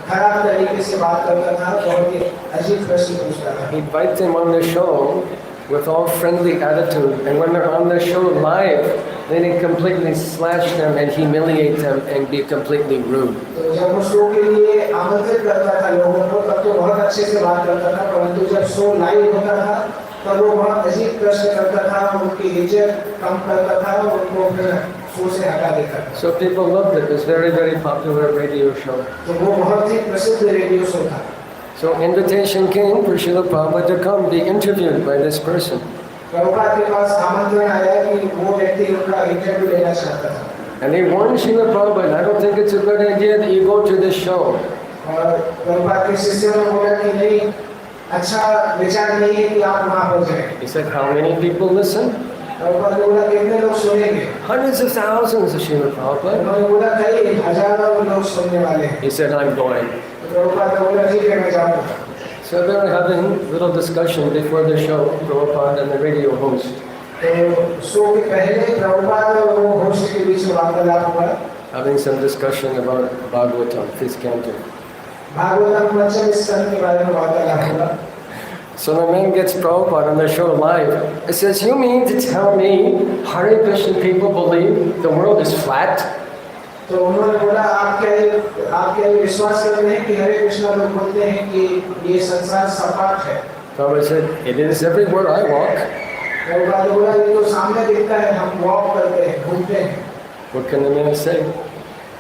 खराब तरीके से बात करता था, बहुत ही अजीब प्रश्न पूछता था। He invited them on the show with all friendly attitude, and when they're on the show live, then he completely slash them and humiliate them and be completely rude. तो जब वो शो के लिए आमंत्रित करता था लोगों को तब तो बहुत अच्छे से बात करता था, परंतु जब शो लाइव होता था तब वो बहुत अजीब प्रश्न करता था, उनकी इज्जत कम करता था, उनको फिर शो से हटा देता था। So people loved it. It was very, very popular radio show. तो वो बहुत ही प्रसिद्ध रेडियो शो था। So invitation came for Srila Prabhupada to come be interviewed by this person. Prabhupada के पास आमंत्रण आया कि वो व्यक्ति उनका इंटरव्यू लेना चाहता था। And they warned Srila Prabhupada, "I don't think it's a good idea that you go to this show." और प्रभुपाद के शिष्यों ने बोला कि नहीं, अच्छा विचार नहीं है कि आप वहाँ पर जाएं। He said, "How many people listen?" Prabhupada ने बोला कितने लोग सुनेंगे? "Hundreds of thousands of Srila Prabhupada." उन्होंने बोला कई हजारों लोग सुनने वाले हैं। He said, "I'm going." Prabhupada ने बोला ठीक है मैं जाऊँगा। So they were having a little discussion before the show, Prabhupada and the radio host. तो शो के पहले प्रभुपाद और वो होस्ट के बीच में वार्तालाप हुआ। Having some discussion about Bhagavatam, 5th canto. Bhagavatam पंचम स्कंद के बारे में वार्तालाप हुआ। So the man gets Prabhupada on the show live. It says, "You mean to tell me Hare Krishna people believe the world is flat?" तो उन्होंने बोला आप क्या ये विश्वास करते हैं कि हरे कृष्णा लोग बोलते हैं कि ये संसार सपाट है? Prabhupada said, "It is everywhere I walk." Prabhupada ने बोला ये तो सामने दिखता है, हम वॉक करते हैं, घूमते हैं। What can the man say?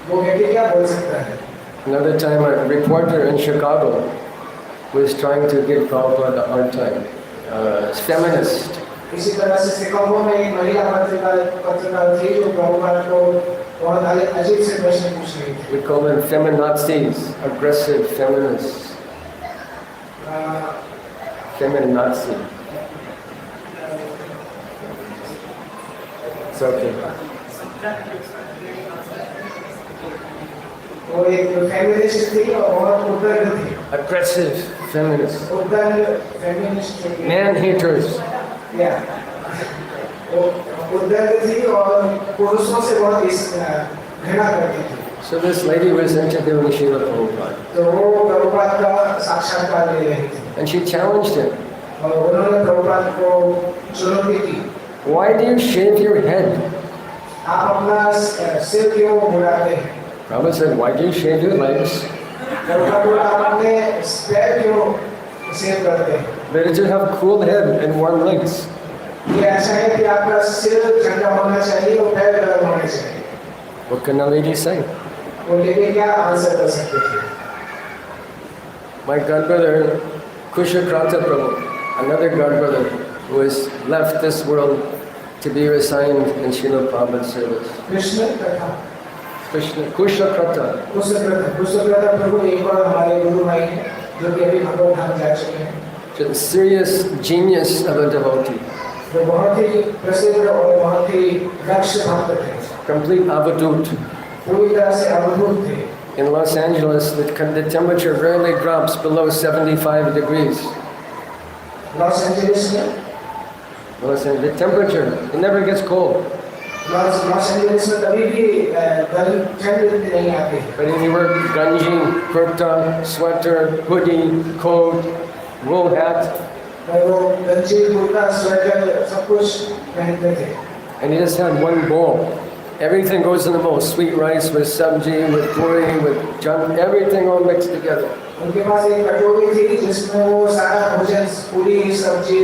वो व्यक्ति क्या बोल सकता है? Another time, a reporter in Chicago was trying to give Prabhupada a hard time. It's feminist. इसी तरह से शिकागो में एक महिला पत्रकार थी जो प्रभुपाद को बहुत अजीब से प्रश्न पूछ रही थी। We call them feminazis, aggressive feminists. Feminazi. It's okay. वो एक फेमिनिस्ट थी और बहुत उग्र थी। Aggressive feminists. उग्र फेमिनिस्ट थी। Man haters. वो उग्र थी और पुरुषों से बहुत घृणा करती थी। So this lady was interviewing Srila Prabhupada. तो वो प्रभुपाद का साक्षात्कार ले रही थी। And she challenged him. और उन्होंने प्रभुपाद को चुनौती दी। Why do you shave your head? आप अपना सिर क्यों मुड़ाते हैं? Prabhupada said, why do you shave your legs? Prabhupada बोला आप अपने पैर क्यों शेव करते हैं? Better to have cool head and warm legs. ये ऐसा है कि आपका सिर ठंडा होना चाहिए और पैर गर्म होने चाहिए। What can the lady say? वो लेके क्या आंसर कर सकते थे? My godbrother, Kushakrata Prabhu, another godbrother who has left this world to be resigned in Srila Prabhupada's service. Kushakrata प्रभु एक और हमारे गुरु भाई हैं जो कि अभी भगवत धाम जा चुके हैं। The serious genius of a devotee. वो बहुत ही प्रसिद्ध और बहुत ही दक्ष भक्त थे। Complete avadut. पूरी तरह से अवधूत थे। In Los Angeles, the temperature rarely drops below 75 degrees. Los Angeles में The temperature, it never gets cold. Los Angeles में कभी भी ठंड नहीं आती। But if you wear ganji, kurta, sweater, hoodie, coat, wool hat, वो गंजी कुर्ता स्वेटर सब कुछ पहनते थे। and you just had one bowl. Everything goes in the bowl. Sweet rice with sabji, with puri, with junk, everything all mixed together. उनके पास एक कटोरी थी जिसमें वो सारा भोजन पूरी सब्जी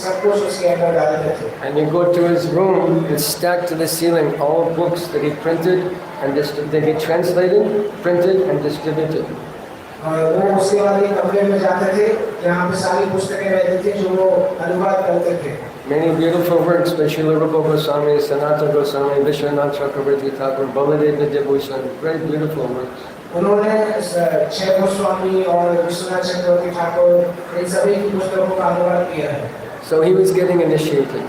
सब कुछ उसके अंदर डालते थे। And you go to his room, it's stacked to the ceiling, all books that he printed and that he translated, printed and distributed. और वो उसके बाद एक कमरे में जाते थे जहाँ पे सारी पुस्तकें रहती थी जो वो अनुवाद करते थे। Many beautiful works by Srila Rupa Goswami, Sanatana Goswami, Vishwanath Chakravarti Thakur, Baladev Vidyabhushan, very beautiful works. उन्होंने छह गोस्वामी और विश्वनाथ चक्रवर्ती ठाकुर इन सभी की पुस्तकों का अनुवाद किया है। So he was getting initiated.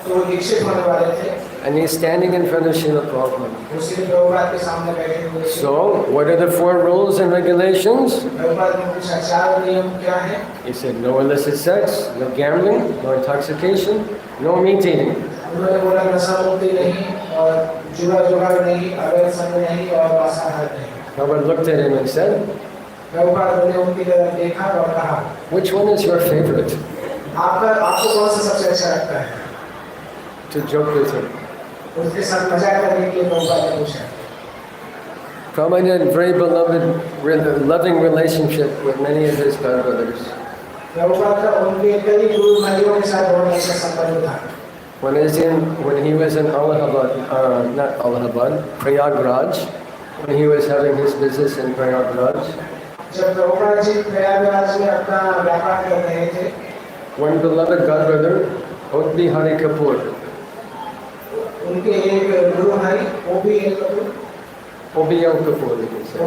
तो वो दीक्षित होने वाले थे। And he's standing in front of Srila Prabhupada. वो श्री प्रभुपाद के सामने बैठे हुए थे। So, what are the 4 rules and regulations? Prabhupada ने पूछा 4 नियम क्या हैं? He said, no illicit sex, no gambling, no intoxication, no meat eating. उन्होंने बोला नशा मुक्ति नहीं और जुआ नहीं, अवैध संग नहीं और मांसाहार नहीं। Prabhupada looked at him and said, Prabhupada ने उनकी तरफ देखा और कहा, which one is your favorite? आपको कौन सा सबसे अच्छा लगता है? To joke with him. उसके साथ मजाक करने के लिए प्रभुपाद ने पूछा। Prabhupada had a very beloved, loving relationship with many of his godbrothers. Prabhupada का उनके कई गुरु भाइयों के साथ बहुत अच्छा संबंध था। When he was in Allahabad, not Allahabad, Prayagraj, when he was having his business in Prayagraj, जब प्रभुपाद जी प्रयागराज में अपना व्यापार कर रहे थे, one beloved godbrother, Otbi Hari Kapoor, उनके एक गुरु भाई OBL Kapoor, you can say.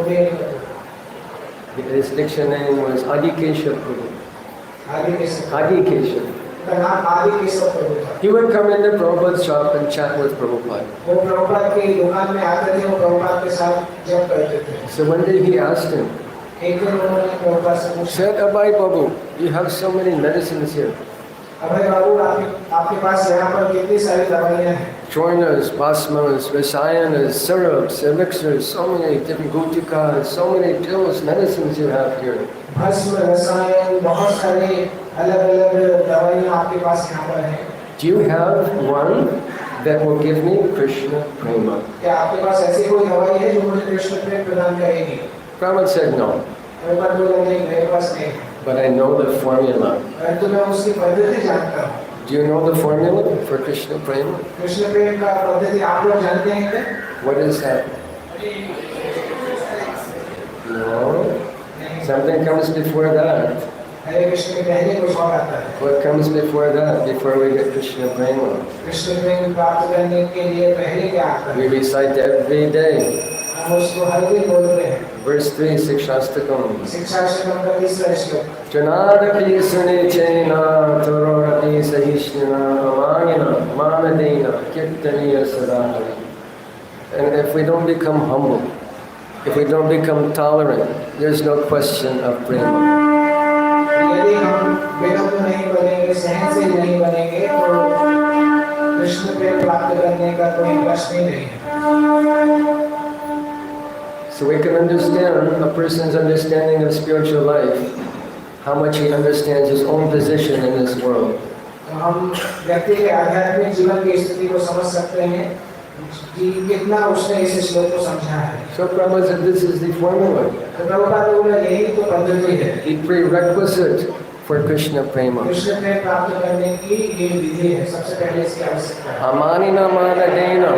His diction name was Adi Keshav Prabhu. Adi Keshav. He would come into Prabhupada's shop and chat with Prabhupada. वो प्रभुपाद की दुकान में आते थे, वो प्रभुपाद के साथ जप करते थे। So one day he asked him, एक दिन उन्होंने प्रभुपाद से पूछा, said, Abhay Babu, you have so many medicines here. अभय बाबू आपके पास यहाँ पर कितनी सारी दवाइयाँ हैं? Churnas, basmas, rasayanas, syrups, elixirs, so many different gutikas, so many pills, medicines you have here. भस्म, रसायन, बहुत सारे अलग-अलग दवाइयाँ आपके पास यहाँ पर हैं। Do you have one that will give me Krishna prema? क्या आपके पास ऐसी कोई दवाई है जो मुझे कृष्ण प्रेम प्रदान करेगी? Prabhupada said no, प्रभुपाद बोला नहीं, मेरे पास नहीं है। but I know the formula. परंतु मैं उसकी पद्धति जानता हूँ। Do you know the formula for Krishna prema? Krishna प्रेम का पद्धति आप लोग जानते हैं क्या? What is that? No. Something comes before that. हरे कृष्ण के पहले कुछ और आता है। What comes before that? Before we get Krishna Prema? Krishna प्रेम प्राप्त करने के लिए पहले क्या आता है? We recite every day. हम उसको हर दिन बोलते हैं। Verse 3, Sikshastakam. शिक्षाश्रम का 30वां श्लोक। Janadapi sunichena tororapi sahishnana amanina manadena kirtaniya sadhana. And if we don't become humble, if we don't become tolerant, there's no question of prema. यदि हम विनम्र नहीं बनेंगे, सहनशील नहीं बनेंगे, तो कृष्ण प्रेम प्राप्त करने का कोई प्रश्न ही नहीं है। So we can understand a person's understanding of spiritual life, how much he understands his own position in this world. तो हम व्यक्ति के आध्यात्मिक जीवन की स्थिति को समझ सकते हैं कि कितना उसने इस श्लोक को समझा है। So Prabhupada said this is the formula, तो प्रभुपाद बोला यही तो पद्धति है। the prerequisite for Krishna Prema. Krishna प्रेम प्राप्त करने की ये विधि है, सबसे पहले इसकी आवश्यकता है। Amanina manadena.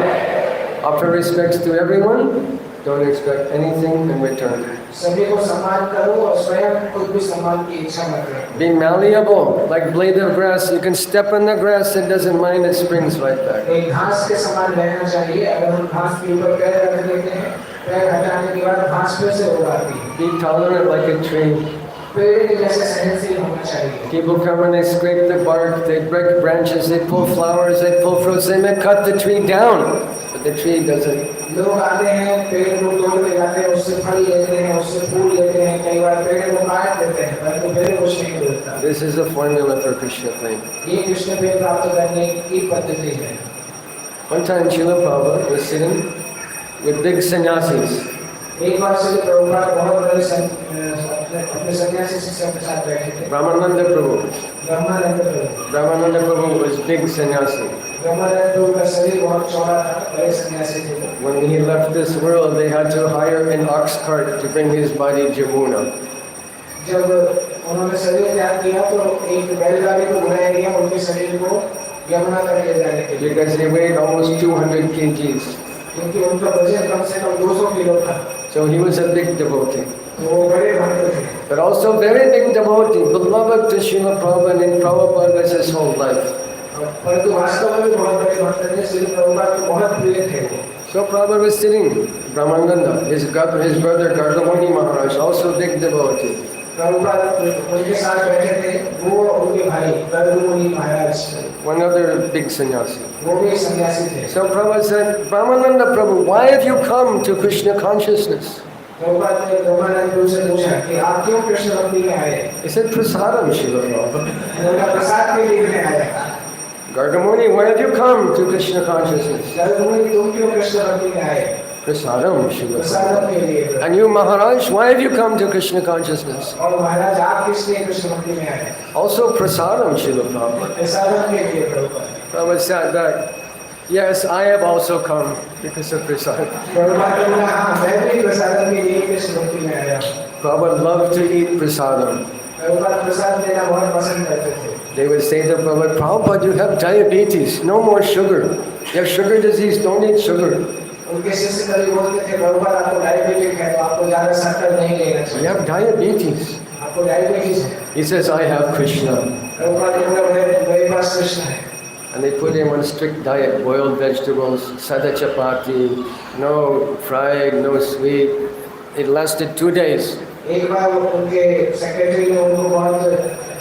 Offer respects to everyone, don't expect anything in return. सभी को सम्मान करो और स्वयं खुद भी सम्मान की इच्छा मत रखो। Be malleable, like blade of grass. You can step on the grass, it doesn't mind, it springs right back. एक घास के समान रहना चाहिए। अगर हम घास के ऊपर पैर रख देते हैं, पैर हटाने के बाद घास फिर से उगाती है। Be tolerant like a tree. पेड़ के जैसे सहनशील होना चाहिए। People come and they scrape the bark, they break branches, they pull flowers, they pull fruits, they may cut the tree down, but the tree doesn't. लोग आते हैं, पेड़ को तोड़ के जाते हैं, उससे फल लेते हैं, उससे फूल लेते हैं, कई बार पेड़ को काट देते हैं, परंतु पेड़ कुछ नहीं होता। This is the formula for Krishna Prema. ये कृष्ण प्रेम प्राप्त करने की पद्धति है। One time Srila Prabhupada was sitting with big sannyasis. एक बार से प्रभुपाद बहुत बड़े अपने सन्यासी शिष्यों के साथ बैठे थे। Brahmananda Prabhu. Brahmanand Prabhu. Brahmananda Prabhu was big sannyasi. ब्रह्मानंद प्रभु का शरीर बहुत चौड़ा था, बड़े सन्यासी थे। When he left this world, they had to hire an ox cart to bring his body to Jamuna. जब उन्होंने शरीर त्याग किया तो एक बैलगाड़ी को बुलाया गया उनके शरीर को यमुना तक ले जाने के लिए। Because they weighed almost 200 kgs. क्योंकि उनका वजन कम से कम 200 किलो था। So he was a big devotee. वो बड़े भक्त थे। But also very big devotee, beloved to Srila Prabhupada, and Prabhupada was his whole life. परंतु वास्तव में बहुत बड़े भक्त थे, श्री प्रभुपाद को बहुत प्रिय थे वो। So Prabhupada was sitting, Brahmananda, his brother Gargamuni Maharaj, also big devotee. Prabhupada उनके साथ बैठे थे, वो उनके भाई गर्गमुनि महाराज, One other big sannyasi. वो भी सन्यासी थे। So Prabhupada said, Brahmananda Prabhu, why have you come to Krishna consciousness? Prabhupada ने ब्रह्मानंद प्रभु से पूछा कि आप क्यों कृष्ण भक्ति में आए? He said, Prasadam, Srila Prabhupada. उनका प्रसाद के लिए मैं आया। Gargamuni, why have you come to Krishna consciousness? Gargmuni तुम क्यों कृष्ण भक्ति में आए? Prasadam, Srila Prabhupada. प्रसाद के लिए। And you Maharaj, why have you come to Krishna consciousness? और महाराज आप किस लिए कृष्ण भक्ति में आए? Also Prasadam, Srila Prabhupada. प्रसाद के लिए Prabhupada. Prabhupada said that, yes, I have also come because of Prasad. Prabhupada ने बोला हाँ मैं भी प्रसाद के लिए कृष्ण भक्ति में आया हूँ। Prabhupada loved to eat prasadam. Prabhupada प्रसाद देना बहुत पसंद करते थे। They would say to Prabhupada, Prabhupada, you have diabetes, no more sugar. You have sugar disease, don't eat sugar. उनके शिष्य कभी बोलते थे प्रभुपाद आपको डायबिटीज है तो आपको ज़्यादा शक्कर नहीं लेना You चाहिए। have diabetes. आपको डायबिटीज है। He says, I have Krishna. Prabhupada ने बोला मेरे पास कृष्ण है। And they put him on a strict diet, boiled vegetables, sada chapati, no fried, no sweet. It lasted 2 days. एक बार उनके सेक्रेटरी ने उनको बहुत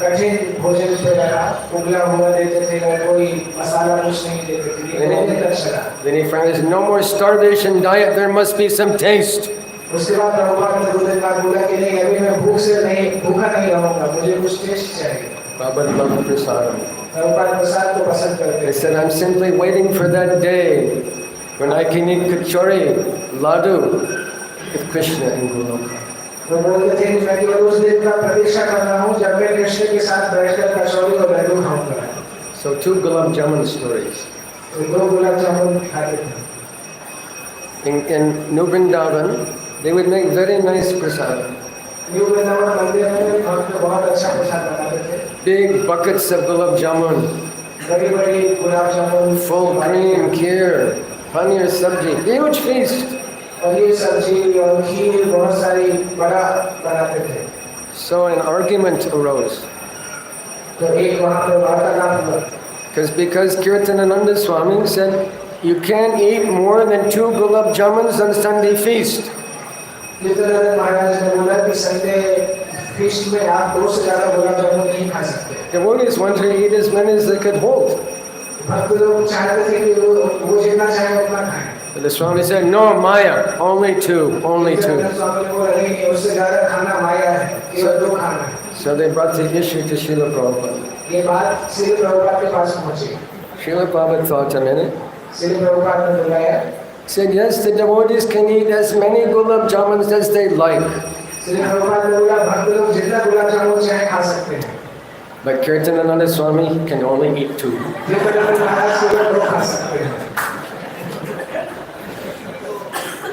कठिन भोजन पे लगा, उबला हुआ देते थे, कोई मसाला कुछ नहीं देते थे, ये बहुत दिन चला। Then he finally said, no more starvation diet, there must be some taste. उसके बाद प्रभुपाद ने 2 दिन बाद बोला कि नहीं अभी मैं भूखा नहीं रहूँगा, मुझे कुछ टेस्ट चाहिए। Prabhupada loved prasadam. प्रभुपाद प्रसाद को पसंद करते They थे। said, I'm simply waiting for that day when I can eat kachori, laddu, with Krishna in Goloka. वो बोलते थे कि मैं केवल उस दिन का प्रतीक्षा कर रहा हूँ जब मैं कृष्ण के साथ बैठकर कचौड़ी और लड्डू खाऊंगा। So 2 gulab jamun stories. तो 2 गुलाब जामुन खाते थे। In New Vrindavan, they would make very nice prasadam. New Vrindavan मंदिर में भक्त बहुत अच्छा प्रसाद बनाते थे। Big buckets of gulab jamun, बड़ी-बड़ी gulab jamun, full cream, kheer, paneer sabji, huge feast. Paneer सब्जी और खीर बहुत सारी बड़ा बनाते थे। So an argument arose. तो एक वहाँ पर वार्तालाप हुआ। Because Kirtanananda Swami said, you can't eat more than 2 gulab jamans on Sunday feast. Kirtanananda महाराज ने बोला कि संडे फीस्ट में आप 2 से ज़्यादा गुलाब जामुन नहीं खा सकते। Devotees wanted to eat as many as they could hold. भक्त लोग चाहते थे कि वो जितना चाहे उतना खाएं। But the Swami said, no, Maya, only 2, only 2. So they brought the issue to Srila Prabhupada. Srila Prabhupada thought a minute. Said, yes, the devotees can eat as many gulab jamans as they like. But Kirtanananda Swami can only eat 2.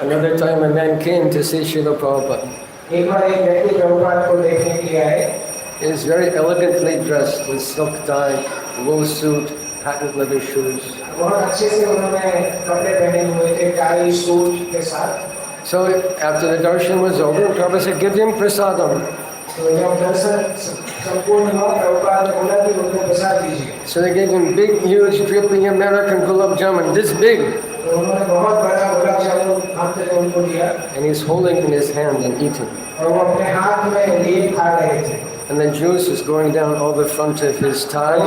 Another time a man came to see Srila Prabhupada. He is very elegantly dressed with silk tie, wool suit, patent leather shoes. So after the darshan was over, Prabhupada said, give him prasadam. So they gave him big, huge, dripping American gulab jamun, this big. And he's holding in his hand and eating. And the juice is going down over the front of his tie,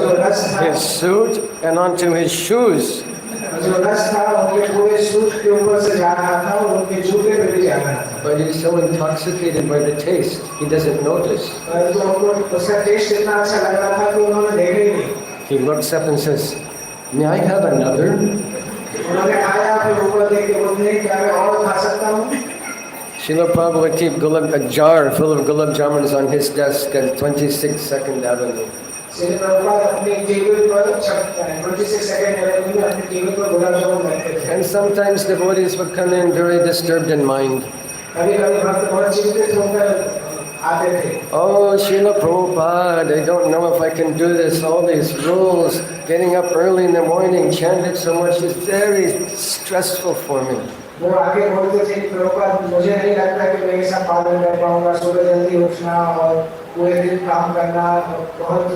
his suit, and onto his shoes. But he's so intoxicated by the taste, he doesn't notice. He looks up and says, may I have another? Srila Prabhupada would keep a jar full of gulab jamuns on his desk at 26 Second Avenue. And sometimes devotees would come in very disturbed in mind. Oh, Srila Prabhupada, I don't know if I can do this, all these rules, getting up early in the morning, chanting so much is very stressful for me. वो आगे बोलते थे प्रभुपाद मुझे नहीं लगता कि मैं ऐसा पालन कर पाऊंगा सुबह जल्दी उठना और पूरे दिन काम करना बहुत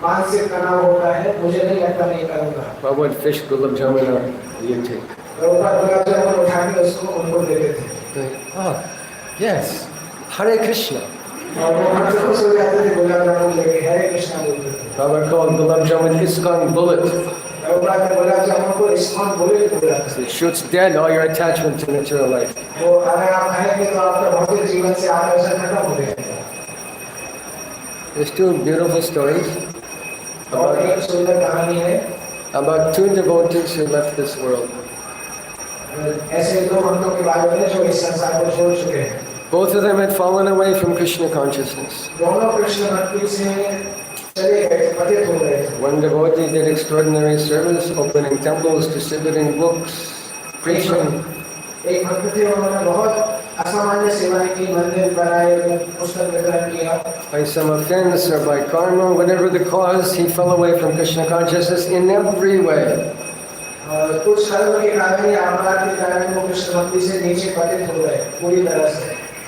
मानसिक तनाव होता है मुझे नहीं लगता मैं करूंगा Prabhupada fish gulab jamun or you take Prabhupada gulab jamun उठा के उसको उनको देते थे oh yes Hare Krishna और वो भक्त खुश हो जाते थे गुलाब जामुन लेके हरे कृष्णा बोलते थे Prabhupada called gulab jamun ISKCON bullet. It shoots dead all your attachment to material life. There's 2 beautiful stories about 2 devotees who left this world. Both of them had fallen away from Krishna consciousness. One devotee did extraordinary service, opening temples, distributing books, preaching. By some offense or by karma, whatever the cause, he fell away from Krishna consciousness in every way.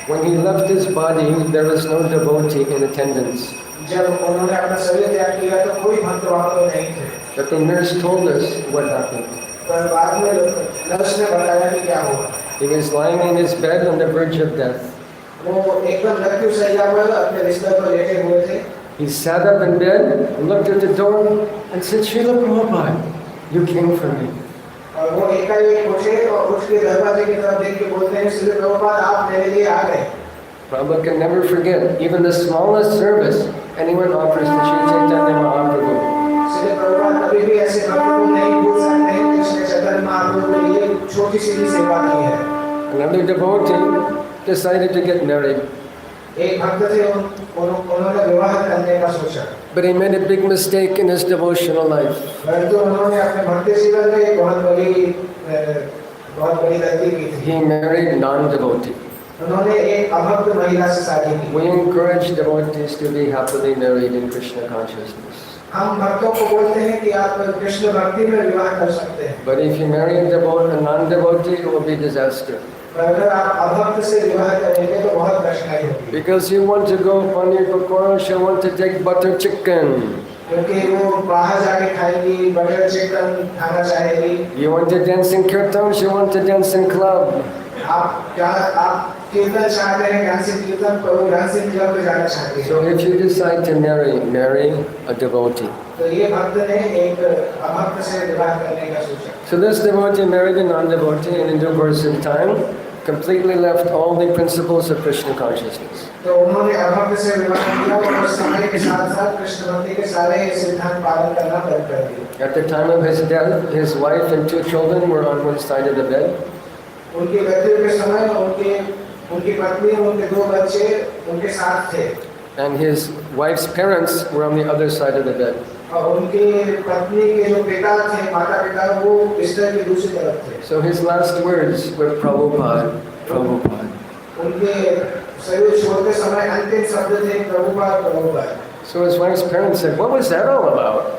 When he left his body, there was no devotee in attendance. But the nurse told us what happened. He was lying in his bed on the verge of death. He sat up in bed, looked at the door, and said, Srila Prabhupada, you came for me. Prabhupada can never forget, even the smallest service anyone offers to Sri Chaitanya Mahaprabhu. Another devotee decided to get married. But he made a big mistake in his devotional life. He married non-devotee. We encourage devotees to be happily married in Krishna consciousness. हम भक्तों को बोलते हैं कि आप कृष्ण भक्ति में विवाह कर सकते हैं। But if you marry a non-devotee, it will be disaster. पर अगर आप अभक्त से विवाह करेंगे तो बहुत कठिनाई होगी। Because you want to go paneer pakora, she want to take butter chicken. क्योंकि वो बाहर जाके खाएगी, बटर चिकन खाना चाहेगी। You want to dance in kirtan, she want to dance in club. आप कीर्तन चाहते हैं, डांसिंग कीर्तन, पर वो डांसिंग क्लब में जाना चाहते हैं। So if you decide to marry a devotee. तो ये भक्त ने एक अभक्त से विवाह करने का सोचा। So this devotee married a non-devotee, and in due course of time, completely left all the principles of Krishna consciousness. तो उन्होंने अभक्त से विवाह किया और समय के साथ-साथ कृष्ण भक्ति के सारे सिद्धांत पालन करना बंद कर दिया। At the time of his death, his wife and 2 children were on one side of the bed. उनकी मृत्यु के समय उनकी पत्नी और उनके 2 बच्चे उनके साथ थे। And his wife's parents were on the other side of the bed. और उनकी पत्नी के जो पिता थे, माता-पिता, वो बिस्तर की दूसरी तरफ थे। So his last words were Prabhupada, Prabhupada. उनके शरीर छोड़ते समय अंतिम शब्द थे Prabhupada, Prabhupada. So his wife's parents said, "What was that all about?"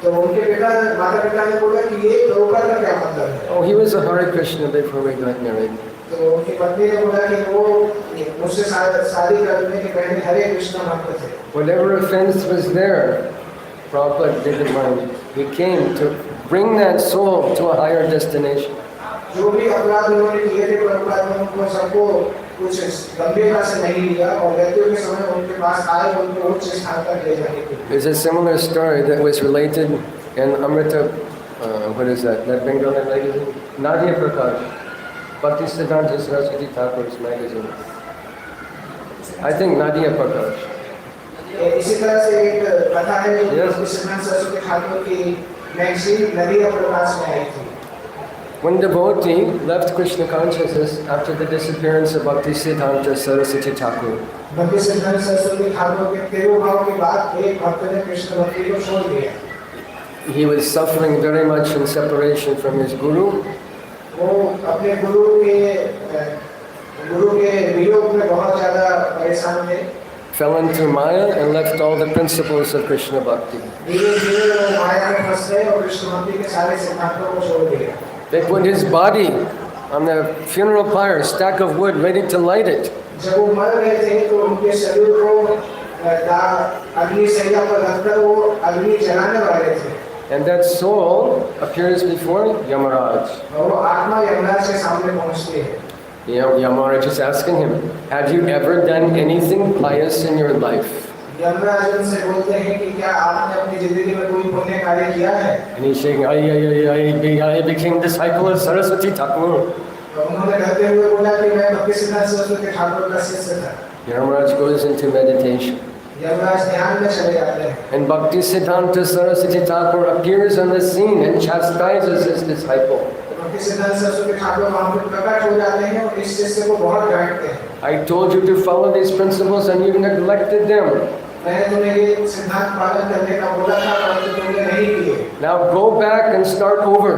तो उनके माता-पिता ने बोला कि ये प्रभुपाद का क्या मतलब है? Oh, he was a Hare Krishna before we got married. तो उनकी पत्नी ने बोला कि वो मुझसे शादी करने के पहले हरे कृष्ण भक्त थे। Whatever offense was there, Prabhupada didn't mind. He came to bring that soul to a higher destination. जो भी अपराध उन्होंने किए थे, प्रभुपाद ने उनको सबको कुछ गंभीरता से नहीं लिया और मृत्यु के समय उनके पास आए, उनको उच्च स्थान तक ले जाने के लिए। There's a similar story that was related in Amrita, what is that Bengali magazine? Nadia Prakash, Bhaktisiddhanta Saraswati Thakur's magazine. I think Nadia Prakash. इसी तरह से एक कथा है जो भक्तिसिद्धांत सरस्वती ठाकुर की मैगजीन नदिया प्रकाश में आई थी। One devotee left Krishna consciousness after the disappearance of Bhaktisiddhanta Saraswati Thakur. भक्तिसिद्धांत Saraswati Thakur के तिरुभाव के बाद एक भक्त ने कृष्ण भक्ति को छोड़ दिया। He was suffering very much in separation from his guru. वो अपने गुरु के वियोग में बहुत ज़्यादा परेशान थे। Fell into Maya and left all the principles of Krishna Bhakti. धीरे-धीरे वो माया में फंस गए और कृष्ण भक्ति के सारे सिद्धांतों को छोड़ दिया। They put his body on the funeral pyre, a stack of wood, ready to light it. जब वो मर रहे थे तो उनके शरीर को अग्नि सैया पर रखकर वो अग्नि जलाने वाले थे। And that soul appears before Yamaraj. और वो आत्मा यमराज के सामने पहुंचती है। Yamaraj is asking him, "Have you ever done anything pious in your life?" Yamraj उनसे बोलते हैं कि क्या आपने अपनी जिंदगी में कोई पुण्य कार्य किया है? And he's saying, I became disciple of Saraswati Thakur. उन्होंने कहते हुए बोला कि मैं भक्तिसिद्धांत सरस्वती ठाकुर का शिष्य था। Yamaraj goes into meditation. Yamraj ध्यान में चले जाते हैं। And Bhaktisiddhanta Saraswati Thakur appears on the scene and chastises his disciple. भक्तिसिद्धांत Saraswati Thakur वहाँ पर प्रकट हो जाते हैं और इस शिष्य को बहुत डांटते हैं। I told you to follow these principles and you neglected them. मैंने तुम्हें ये सिद्धांत पालन करने का बोला था परंतु तुमने नहीं किए। Now go back and start over.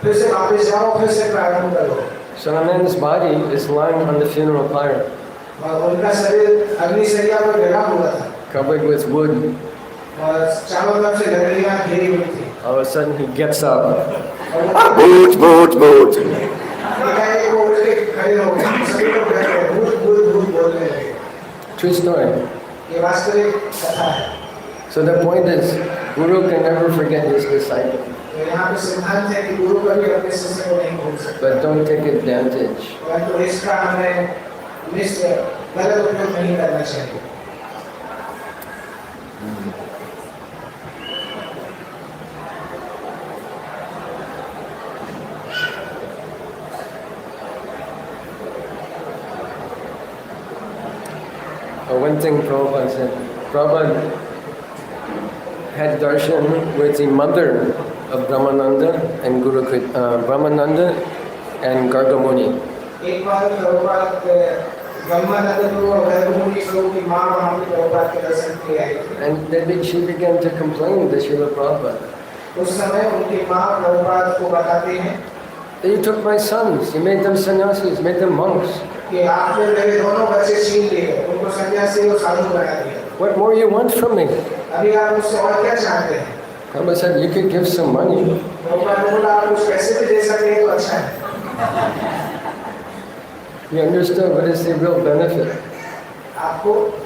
फिर से वापस जाओ, फिर से प्रारंभ करो। So a man's body is lying on the funeral pyre, और उनका शरीर अग्नि सैया पर गिरा हुआ था covered with wood. और चारों तरफ से लकड़ियां घिरी हुई थी। All of a sudden he gets up. और Boot, boot, boot. एकाएक वो उठ के खड़े हो गए, सभी लोग बैठ गए, भूत भूत भूत बोलने लगे। True story. ये वास्तविक कथा है। So the point is, Guru can never forget his disciple, तो यहाँ पे सिद्धांत है कि गुरु कभी अपने शिष्य को नहीं भूल सकता। but don't take advantage. परंतु इसका हमें गलत उपयोग नहीं करना चाहिए। One thing Prabhupada said, Prabhupada had darshan with the mother of Brahmananda and Brahmananda and Gargamuni. एक बार प्रभुपाद ब्रह्मानंद गुरु और गर्गमुनि गुरु की माँ वहाँ पे प्रभुपाद के दर्शन के लिए आई थी। And she began to complain to Srila Prabhupada. उस समय उनकी माँ प्रभुपाद को बताती हैं You took my sons, you made them sannyasis, made them monks. कि आपने मेरे दोनों बच्चे छीन लिए, उनको सन्यासी और साधु बना दिया। What more you want from me? अभी आप उससे और क्या चाहते हैं? Prabhupada said, you could give some money. Prabhupada ने बोला आप कुछ पैसे भी दे सके तो अच्छा है। He understood what is the real benefit. आपको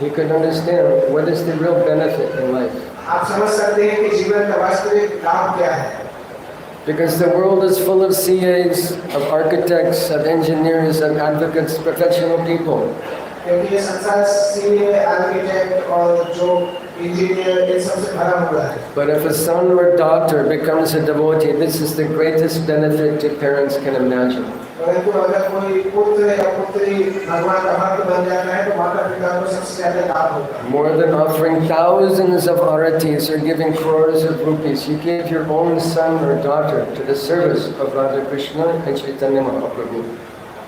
He could understand what is the real benefit in life. आप समझ सकते हैं कि जीवन का वास्तविक लाभ क्या है। Because the world is full of CAs, of architects, of engineers, of advocates, professional people. क्योंकि ये संसार सीए, आर्किटेक्ट और जो इंजीनियर इन सबसे भरा हुआ है। But if a son or daughter becomes a devotee, this is the greatest benefit the parents can imagine. परंतु अगर कोई पुत्र या पुत्री भगवान का भक्त बन जाता है तो माता पिता को सबसे ज्यादा लाभ होगा। More than offering thousands of aratis or giving crores of rupees, you give your own son or daughter to the service of Radha Krishna and Chaitanya Mahaprabhu.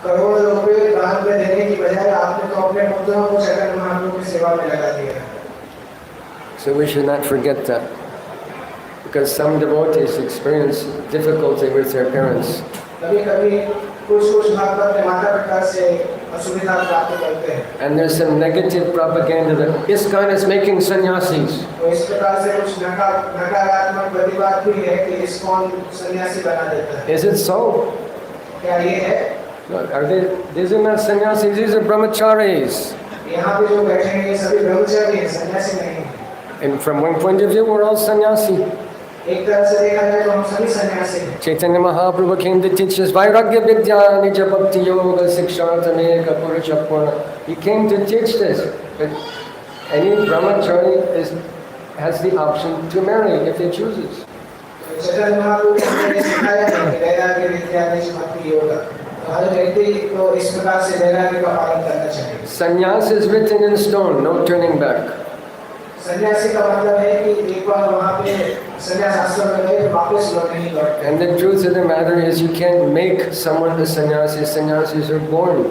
करोड़ों रुपए दान में देने की बजाय आपने तो अपने पुत्रों को चैतन्य महाप्रभु की सेवा में लगा दिया। So we should not forget that. Because some devotees experience difficulty with their parents. कभी-कभी कुछ भक्त अपने माता पिता से असुविधा प्राप्त करते हैं। And there's some negative propaganda that ISKCON is making sannyasis. तो इस प्रकार से कुछ नकारात्मक प्रतिवाद भी है कि ISKCON सन्यासी बना देता है। Is it so? क्या ये है? No, these are not sannyasis, these are brahmacharis. यहाँ पे जो बैठे हैं ये सभी ब्रह्मचारी हैं, सन्यासी नहीं हैं। And from one point of view, we're all sannyasi. एक तरह से देखा जाए तो हम सभी सन्यासी हैं। Chaitanya Mahaprabhu came to teach us Vairagya Vidya Nija Bhakti Yoga Sikshantameka Purushappurna. He came to teach this. But any brahmachari has the option to marry if he chooses. Chaitanya Mahaprabhu ने हमें सिखाया है कि वैराग्य विद्या निज भक्ति योग। हर व्यक्ति को इस प्रकार से वैराग्य का पालन करना चाहिए। Sannyas is written in stone, no turning back. सन्यासी का मतलब है कि एक बार वहाँ पे सन्यास आश्रम में गए तो वापस लौट नहीं लौटते। And the truth of the matter is you can't make someone a sannyasi. Sannyasis are born.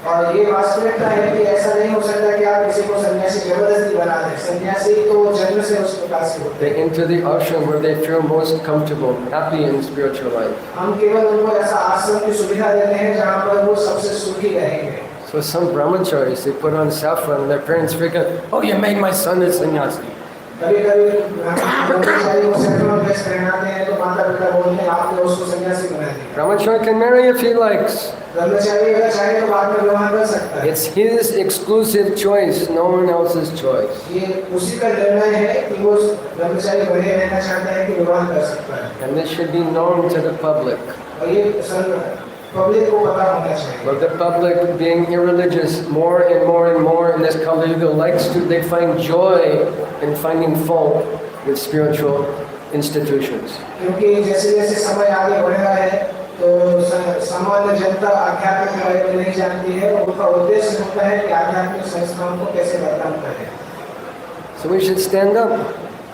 और ये वास्तविकता है कि ऐसा नहीं हो सकता कि आप किसी को सन्यासी जबरदस्ती बना दें। सन्यासी तो जन्म से उस प्रकार से होते हैं। They enter the ashram where they feel most comfortable, happy in spiritual life. हम केवल उनको ऐसा आश्रम की सुविधा देते हैं जहाँ पर वो सबसे सुखी रहेंगे। So some brahmacharis, they put on saffron and their parents figure, oh, you made my son a sannyasi. कभी-कभी ब्रह्मचारी को सैफरन ड्रेस पहनाते हैं तो माता पिता बोलते हैं आपने उसको सन्यासी बना दिया। Brahmachari can marry if he likes. ब्रह्मचारी अगर चाहे तो बाद में विवाह कर सकता है। It's his exclusive choice, no one else's choice. ये उसी का निर्णय है कि वो ब्रह्मचारी बने रहना चाहता है कि विवाह कर सकता है। And this should be known to the public. और ये पब्लिक को पता होना चाहिए। But the public, being irreligious more and more in this Kali Yuga, they find joy in finding fault with spiritual institutions. क्योंकि जैसे-जैसे समय आगे बढ़ रहा है तो सामान्य जनता आध्यात्मिक के बारे में नहीं जानती है और उनका उद्देश्य होता है कि आध्यात्मिक संस्थाओं को कैसे बदनाम करें। So we should stand up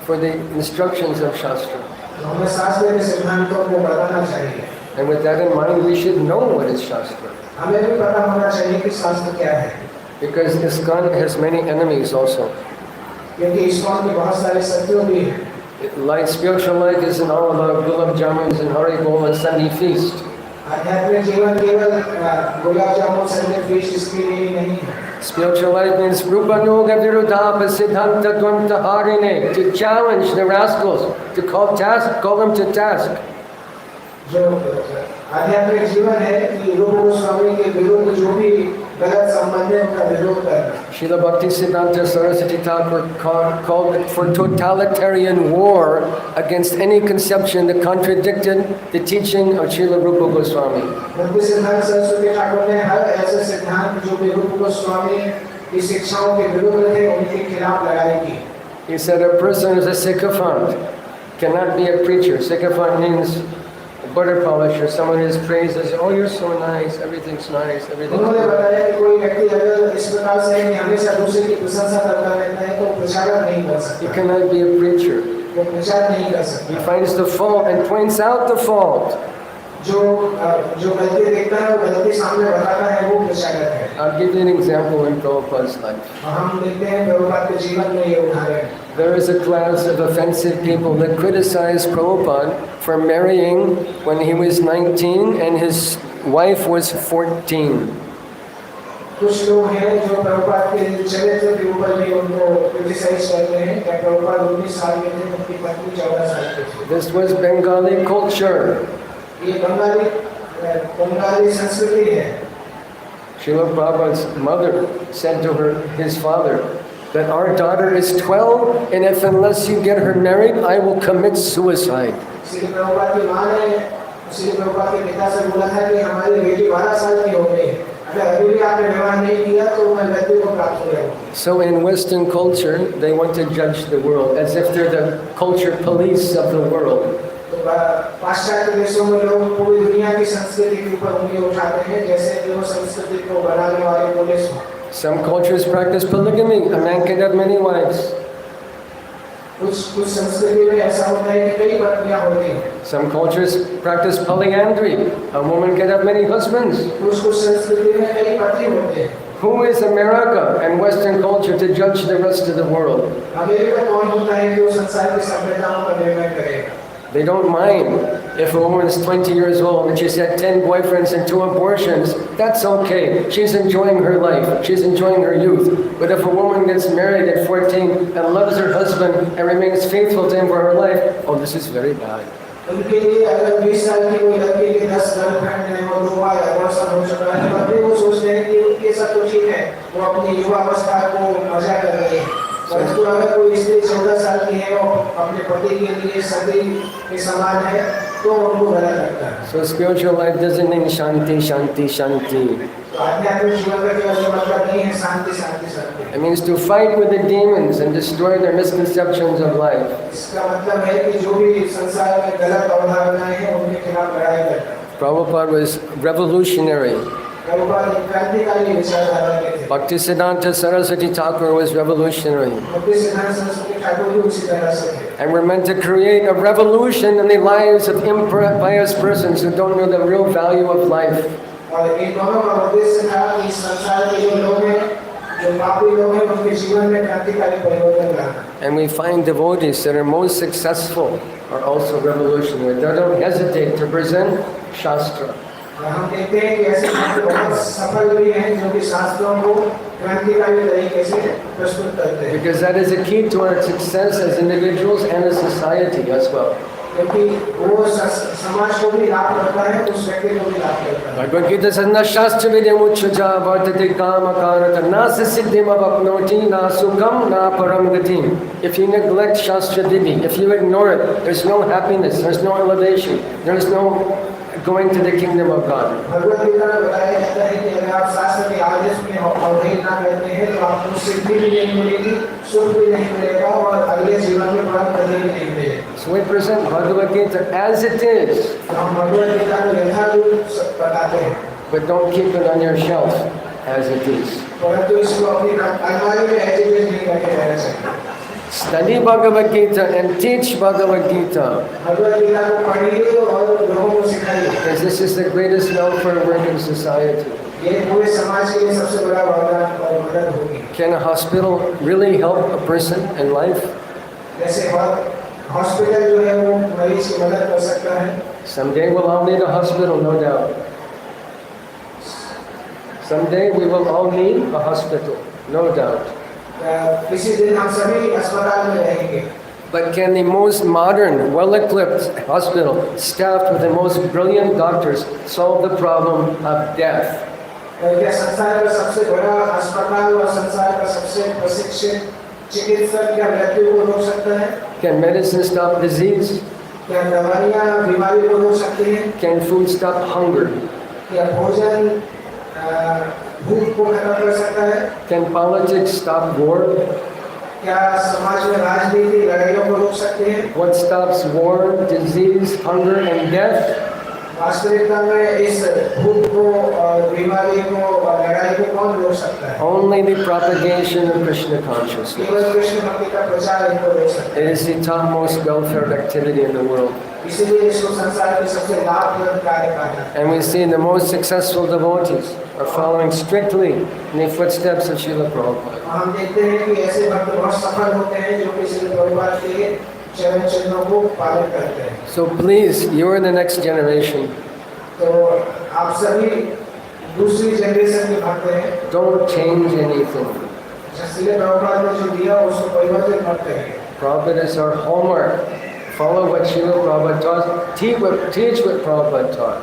for the instructions of Shastra. हमें शास्त्र के सिद्धांतों को बताना चाहिए। And with that in mind, we should know what is Shastra. हमें भी पता होना चाहिए कि शास्त्र क्या है। Because ISKCON has many enemies also. क्योंकि ISKCON में बहुत सारे शत्रु भी हैं। Life, spiritual life isn't all about gulab jamuns and Haribol and Sunday feast. आध्यात्मिक जीवन केवल गुलाब जामुन संडे फीस्ट इसके लिए नहीं है। Spiritual life means Rupa Yoga Virudhapa Siddhanta Dvanta Harine, to challenge the rascals, to call them to task. जो आध्यात्मिक जीवन है कि रूप गोस्वामी के विरुद्ध जो भी गलत संबंध है उनका विरोध करना। Srila Bhaktisiddhanta Saraswati Thakur called it for totalitarian war against any conception that contradicted the teaching of Srila Rupa Goswami. भक्तिसिद्धांत Saraswati Thakur ने हर ऐसे सिद्धांत जो भी रूप गोस्वामी की शिक्षाओं के विरुद्ध थे उनके खिलाफ लड़ाई की। He said a person who is a sycophant cannot be a preacher. Sycophant means butter polisher, someone whose praises, oh, you're so nice, everything's nice, everything's उन्होंने good. बताया कि कोई व्यक्ति अगर इस प्रकार से हमेशा दूसरे की प्रशंसा करता रहता है तो प्रचारक नहीं कर सकता। He cannot be a preacher. वो प्रचार नहीं कर सकता। He finds the fault and points out the fault. जो गलती देखता है वो गलती सामने बताता है वो प्रचारक है। I'll give you an example in Prabhupada's life. हम देखते हैं प्रभुपाद के जीवन में ये उदाहरण। There is a class of offensive people that criticized Prabhupada for marrying when he was 19 and his wife was 14. कुछ लोग हैं जो प्रभुपाद के चरित्र के ऊपर भी उनको क्रिटिसाइज करते हैं कि प्रभुपाद 19 साल के थे, उनकी पत्नी 14 साल की थी। This was Bengali culture. ये बंगाली संस्कृति है। Srila Prabhupada's mother said to his father, that our daughter is 12, and if unless you get her married, I will commit suicide. Shri Prabhupada की माँ ने श्री प्रभुपाद के पिता से बोला था कि हमारी बेटी 12 साल की हो गई, अगर अभी भी आपने विवाह नहीं किया तो मैं मृत्यु को प्राप्त हो जाऊंगी। So in Western culture, they want to judge the world as if they're the culture police of the world. तो पाश्चात्य देशों में लोग पूरी दुनिया की संस्कृति के ऊपर उंगली उठाते हैं जैसे कि वो संस्कृति को बनाने वाले पुलिस हो। Some cultures practice polygamy. A man can have many wives. कुछ संस्कृति में ऐसा होता है कि कई पत्नियां होती हैं। Some cultures practice polyandry. A woman can have many husbands. कुछ संस्कृति में कई पति होते हैं। Who is America and Western culture to judge the rest of the world? America कौन होता है जो संसार की सभ्यताओं का निर्णय करेगा? They don't mind if a woman is 20 years old and she's had 10 boyfriends and 2 abortions. That's okay. She's enjoying her life. She's enjoying her youth. But if a woman gets married at 14 and loves her husband and remains faithful to him for her life, oh, this is very bad. उनके लिए अगर 20 साल की कोई लड़की के 10 girlfriend है और 2 बार अबॉर्शन हो चुका है, तब भी वो सोचते हैं कि उनके साथ तो ठीक है, वो अपनी युवावस्था को मजा कर रहे हैं। परंतु अगर कोई स्त्री 14 साल की है और अपने पति के लिए सती के समान है, तो उनको गलत लगता है। So spiritual life doesn't mean shanti, shanti, shanti. तो आध्यात्मिक जीवन का केवल ये मतलब नहीं है शांति, शांति, शांति। It means to fight with the demons and destroy their misconceptions of life. इसका मतलब है कि जो भी संसार में गलत अवधारणाएं हैं, उनके खिलाफ लड़ाई करना। Prabhupada was revolutionary. प्रभुपाद एक क्रांतिकारी विचारधारा के थे। Bhaktisiddhanta Saraswati Thakur was revolutionary. भक्तिसिद्धांत Saraswati Thakur भी उसी तरह से थे। And we're meant to create a revolution in the lives of impious persons who don't know the real value of life. और इन दोनों का उद्देश्य था कि संसार के जो लोग हैं, जो पापी लोग हैं, उनके जीवन में क्रांतिकारी परिवर्तन लाना। And we find devotees that are most successful are also revolutionary. They don't hesitate to present Shastra. और हम देखते हैं कि ऐसे लोग बहुत सफल भी हैं जो कि शास्त्रों को क्रांतिकारी तरीके से प्रस्तुत करते हैं। Because that is a key to our success as individuals and as society as well. क्योंकि वो समाज को भी लाभ करता है, उस व्यक्ति को भी लाभ करता है। Bhagavad Gita says, "Na shastra vidyam uchchaja vartate kama karata na siddhim avapnoti na sukham na param gatim." If you neglect Shastra Vidhi, if you ignore it, there's no happiness, there's no elevation, there's no going to the kingdom of God. Bhagavad Gita में बताया जाता है कि अगर आप शास्त्र के आदेश में अवहेलना करते हैं तो आपको सिद्धि भी नहीं मिलेगी, सुख भी नहीं मिलेगा और अगले जीवन में प्राप्त करने भी नहीं मिलेगा। So we present Bhagavad Gita as it is, हम भगवद गीता को यथारूप बताते हैं, but don't keep it on your shelf as it is. परंतु इसको अपनी अलमारी में ऐसे नहीं करके रहना चाहिए। Study Bhagavad Gita and teach Bhagavad Gita, Bhagavad Gita को पढ़िए और लोगों को सिखाइए, because this is the greatest welfare work in society. ये पूरे समाज के लिए सबसे बड़ा वरदान और मदद होगी। Can a hospital really help a person in life? जैसे हॉस्पिटल जो है वो मरीज की मदद कर सकता है। Someday we'll all need a hospital, no doubt. Someday we will all need a hospital, no doubt. किसी दिन हम सभी अस्पताल में रहेंगे। But can the most modern, well-equipped hospital, staffed with the most brilliant doctors, solve the problem of death? क्या संसार का सबसे बड़ा अस्पताल और संसार का सबसे प्रशिक्षित चिकित्सक क्या मृत्यु को रोक सकता है? Can medicine stop disease? क्या दवाइयाँ बीमारी को रोक सकती हैं? Can food stop hunger? क्या भोजन भूख को खत्म कर सकता है? Can politics stop war? क्या समाज में राजनीति लड़ाइयों को रोक सकते हैं? What stops war, disease, hunger, and death? वास्तविकता में इस भूख को और बीमारी को और लड़ाई को कौन रोक सकता है? Only the propagation of Krishna consciousness. केवल कृष्ण भक्ति का प्रचार इनको रोक सकता It is the topmost welfare activity in the world. है। इसीलिए इसको संसार के सबसे लाभप्रद कार्य कहा जाता है। And we see the most successful devotees are following strictly in the footsteps of Srila Prabhupada. हम देखते हैं कि ऐसे भक्त बहुत सफल होते हैं जो कि श्री प्रभुपाद के चरण चिन्हों को पालन करते हैं। So please, you are the next generation. तो आप सभी दूसरी जनरेशन के भक्त हैं, don't change anything. Srila Prabhupada ने जो दिया उसको परिवर्तित मत करें। Prabhupada is our hallmark. Follow what Srila Prabhupada taught. Teach what Prabhupada taught.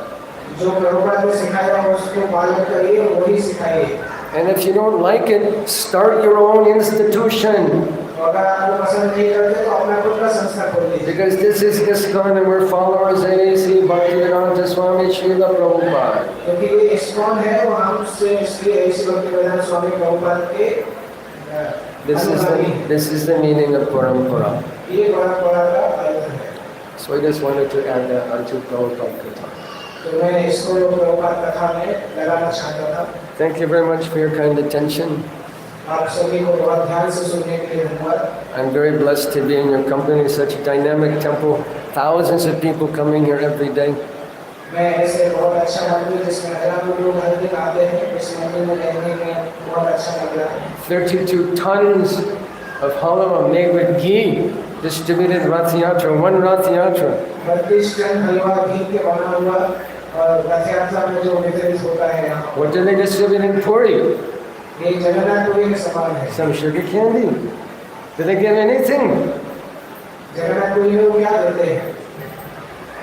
जो प्रभुपाद ने सिखाया उसको पालन करिए, वही सिखाइए। And if you don't like it, start your own institution. अगर आपको पसंद नहीं करते तो अपना खुद का संस्था खोल लीजिए। Because this is ISKCON and we're followers of A.C. Bhaktivedanta Swami Srila Prabhupada. क्योंकि ये ISKCON है वो हम से श्री A.C. भक्तिवेदांत स्वामी प्रभुपाद के This is the meaning of Parampara. ये परंपरा का अर्थ है। So I just wanted to add that onto Prabhupada Katha. तो मैं इसको प्रभुपाद कथा में लगाना चाहता था। Thank you very much for your kind attention. आप सभी को बहुत ध्यान से सुनने के लिए धन्यवाद। I'm very blessed to be in your company, such a dynamic temple, thousands of people coming here every day. मैं ऐसे बहुत अच्छा मंदिर जिसमें हजारों लोग हर दिन आते हैं, इस मंदिर में रहने में बहुत अच्छा लग रहा है। 32 tons of halwa made with ghee distributed Rath Yatra, one Rath Yatra. 32 ton हलवा घी के बना हुआ और रथ यात्रा में जो वितरित होता है यहाँ। What do they distribute in Puri? ये जगन्नाथ पुरी के समान है। Some sugar candy. Do they give anything? Jagannath Puri में वो क्या देते हैं?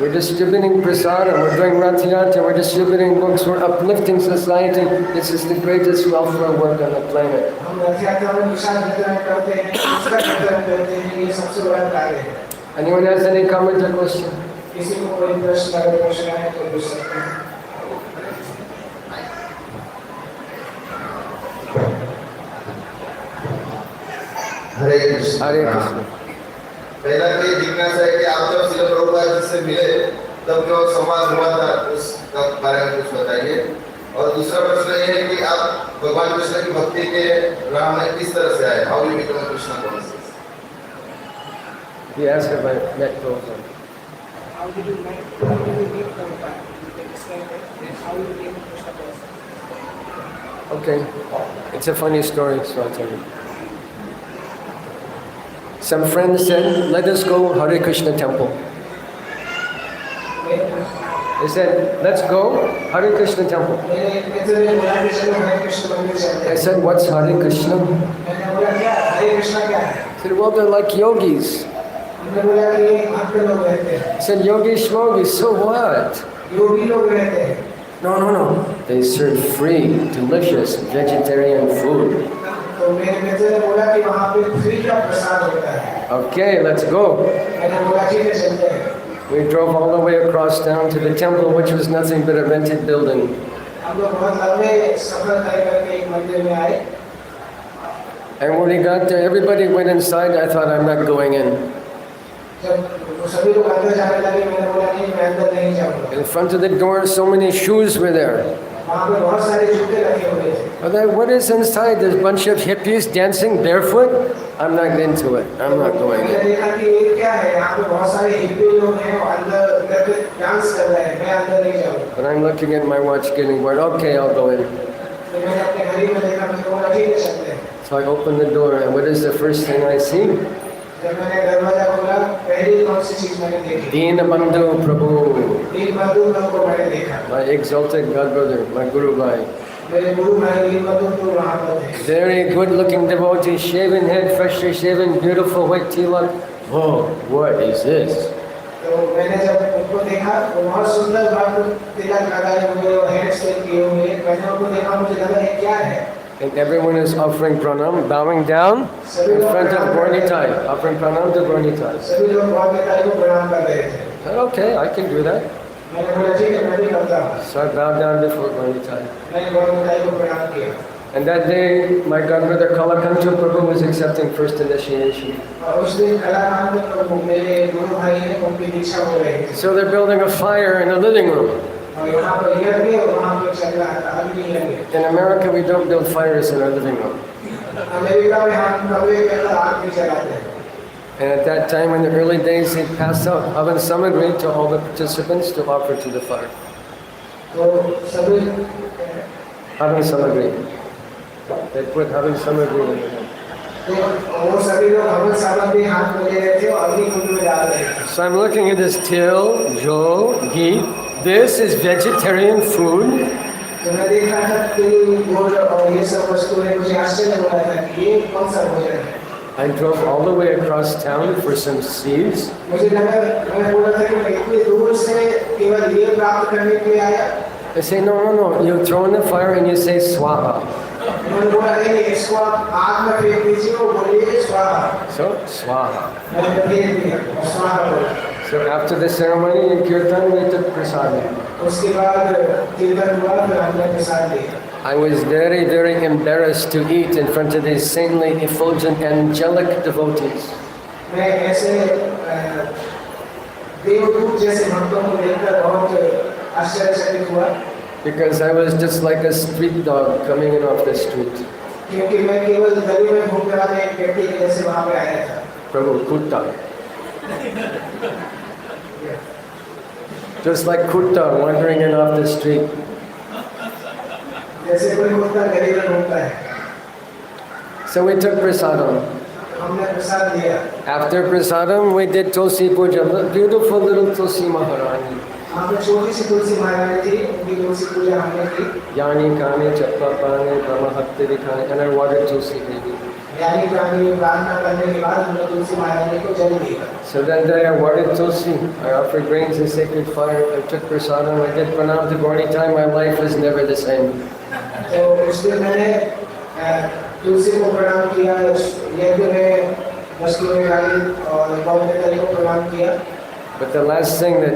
We're distributing prasadam, we're doing Rath Yatra, we're distributing books, we're uplifting society. This is the greatest welfare work on the planet. हम रथ यात्रा में प्रसाद वितरण करते हैं, पुस्तक वितरण करते हैं, ये सबसे बड़ा कार्य है। Anyone has any comment or question? किसी को कोई प्रश्न अगर प्रश्न है तो पूछ सकते हैं। हरे कृष्ण। हरे कृष्ण। पहला तो ये जिज्ञासा है कि आप जब श्रील प्रभुपाद जी से मिले तब जो संवाद हुआ था उसका बारे में कुछ बताइए। और दूसरा प्रश्न ये है कि आप भगवान कृष्ण की भक्ति के राह में किस तरह से आए? How you become a Krishna conscious? He asked if I met Prabhupada. How did you meet Prabhupada? You can describe it. How you became Krishna conscious? Okay, it's a funny story, so I'll tell you. Some friends said, let us go Hare Krishna temple. They said, let's go Hare Krishna temple. I said, what's Hare Krishna? I said, well, they're like yogis. I said, yogi shmogi, so what? No. They serve free, delicious vegetarian food. Okay, let's go. We drove all the way across town to the temple, which was nothing but a rented building. And when we got there, everybody went inside. I thought, I'm not going in. In front of the door, so many shoes were there. What is inside? There's a bunch of hippies dancing barefoot. I'm not into it. I'm not going in. But I'm looking at my watch, getting bored. Okay, I'll go in. So I open the door, and what is the first thing I see? Deenabandhu Prabhu, my exalted God brother, my Guru Bhai. Very good looking devotee, shaven head, freshly shaven, beautiful white tilak. Oh, what is this? And everyone is offering pranam, bowing down in front of Gornitai, offering pranam to Gornitai. I said, okay, I can do that. So I bowed down before Gornitai. And that day, my godbrother Kalakantu Prabhu was accepting first initiation. So they're building a fire in the living room. In America, we don't build fires in our living room. And at that time, in the early days, they passed out Havan Samagri to all the participants to offer to the fire. Havan Samagri. They put Havan Samagri in the hand. So I'm looking at this till, jo, ghee. This is vegetarian food. तो मैं देख रहा था कि गुड़ और ये सब वस्तुएं मुझे आश्चर्य हो रहा था कि ये कौन सा भोजन है। I drove all the way across town for some seeds. मुझे लगा मैं बोला था कि मैं इतनी दूर से केवल ये प्राप्त करने के लिए आया। I say, no, no, no. You throw in the fire and you say swaha. मैंने बोला नहीं इसको आप आग में फेंक दीजिए और बोलिए स्वाहा। So, swaha. मैंने फेंक दिया और स्वाहा बोला। So after the ceremony in Kirtan, we took prasadam. उसके बाद कीर्तन हुआ फिर हमने प्रसाद लिया। I was very, very embarrassed to eat in front of these saintly, effulgent, angelic devotees. मैं ऐसे देवदूत जैसे भक्तों को देखकर बहुत आश्चर्यचकित हुआ। Because I was just like a street dog coming in off the street. क्योंकि मैं केवल गली में घूमने वाले एक व्यक्ति के जैसे वहाँ पे आया था। Prabhu, kutta. Just like kutta wandering in off the street. जैसे कोई कुत्ता गली में घूमता है। So we took prasadam. हमने प्रसाद लिया। After prasadam, we did Tulsi Puja, beautiful little Tulsi Maharani. हमने छोटी सी तुलसी महारानी थी, उनकी तुलसी पूजा हमने की। Yani Kani Chapapani Brahmahakti Vikhani, and I watered Tulsi Devi. यानी प्राणी प्रार्थना करने के बाद हमने तुलसी महारानी को जल दिया। So that day I watered Tulsi, I offered grains and sacred fire, I took prasadam, I did pranam to Gauri time, my life was never the same. तो उस दिन मैंने तुलसी को प्रणाम किया, यज्ञ में वस्तुएं डाली और गौर को प्रणाम किया। But the last thing that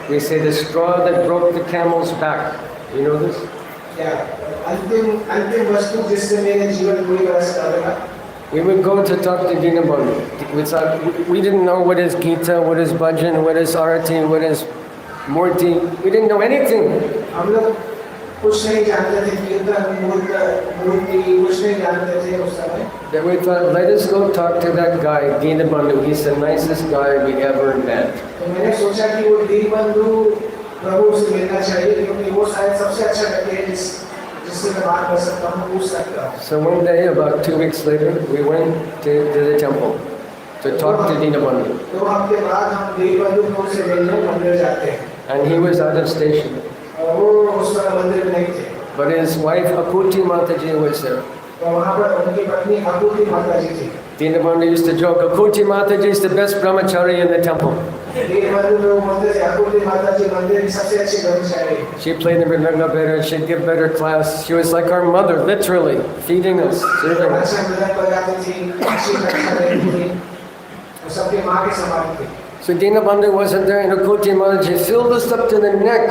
we say, the straw that broke the camel's back, you know this? क्या अंतिम वस्तु जिससे मेरे जीवन पूरी तरह से बदला। We would go to talk to Dinabandhu. We didn't know what is Gita, what is Bhajan, what is Arati, what is Murti. We didn't know anything. हम लोग कुछ नहीं जानते थे, कीर्तन मूर्ति कुछ नहीं जानते थे उस समय। Then we thought, let us go talk to that guy, Dinabandhu. He's the nicest guy we ever met. तो मैंने सोचा कि वो दीनबंधु प्रभु से मिलना चाहिए क्योंकि वो शायद सबसे अच्छा व्यक्ति है जिससे मैं बात कर सकता हूँ, पूछ सकता हूँ। So one day, about 2 weeks later, we went to the temple to talk to Dinabandhu. 2 हफ्ते बाद हम दीनबंधु प्रभु से मिलने मंदिर जाते हैं। And he was out of station. और वो उस समय मंदिर में नहीं थे। But his wife Akuti Mataji was there. तो वहाँ पर उनकी पत्नी अकुति माता जी थी। Dinabandhu used to joke, Akuti Mataji is the best brahmachari in the temple. Deenbandhu लोग बोलते थे अकुति माता जी मंदिर की सबसे अच्छी ब्रह्मचारी। She played the mridanga better, she'd give better class. She was like our mother, literally, feeding us, serving us. अच्छा मृदंग बजाती थी, अच्छी कक्षा देती थी, वो सबकी माँ के समान थी। So Dinabandhu wasn't there, and Akuti Mataji filled us up to the neck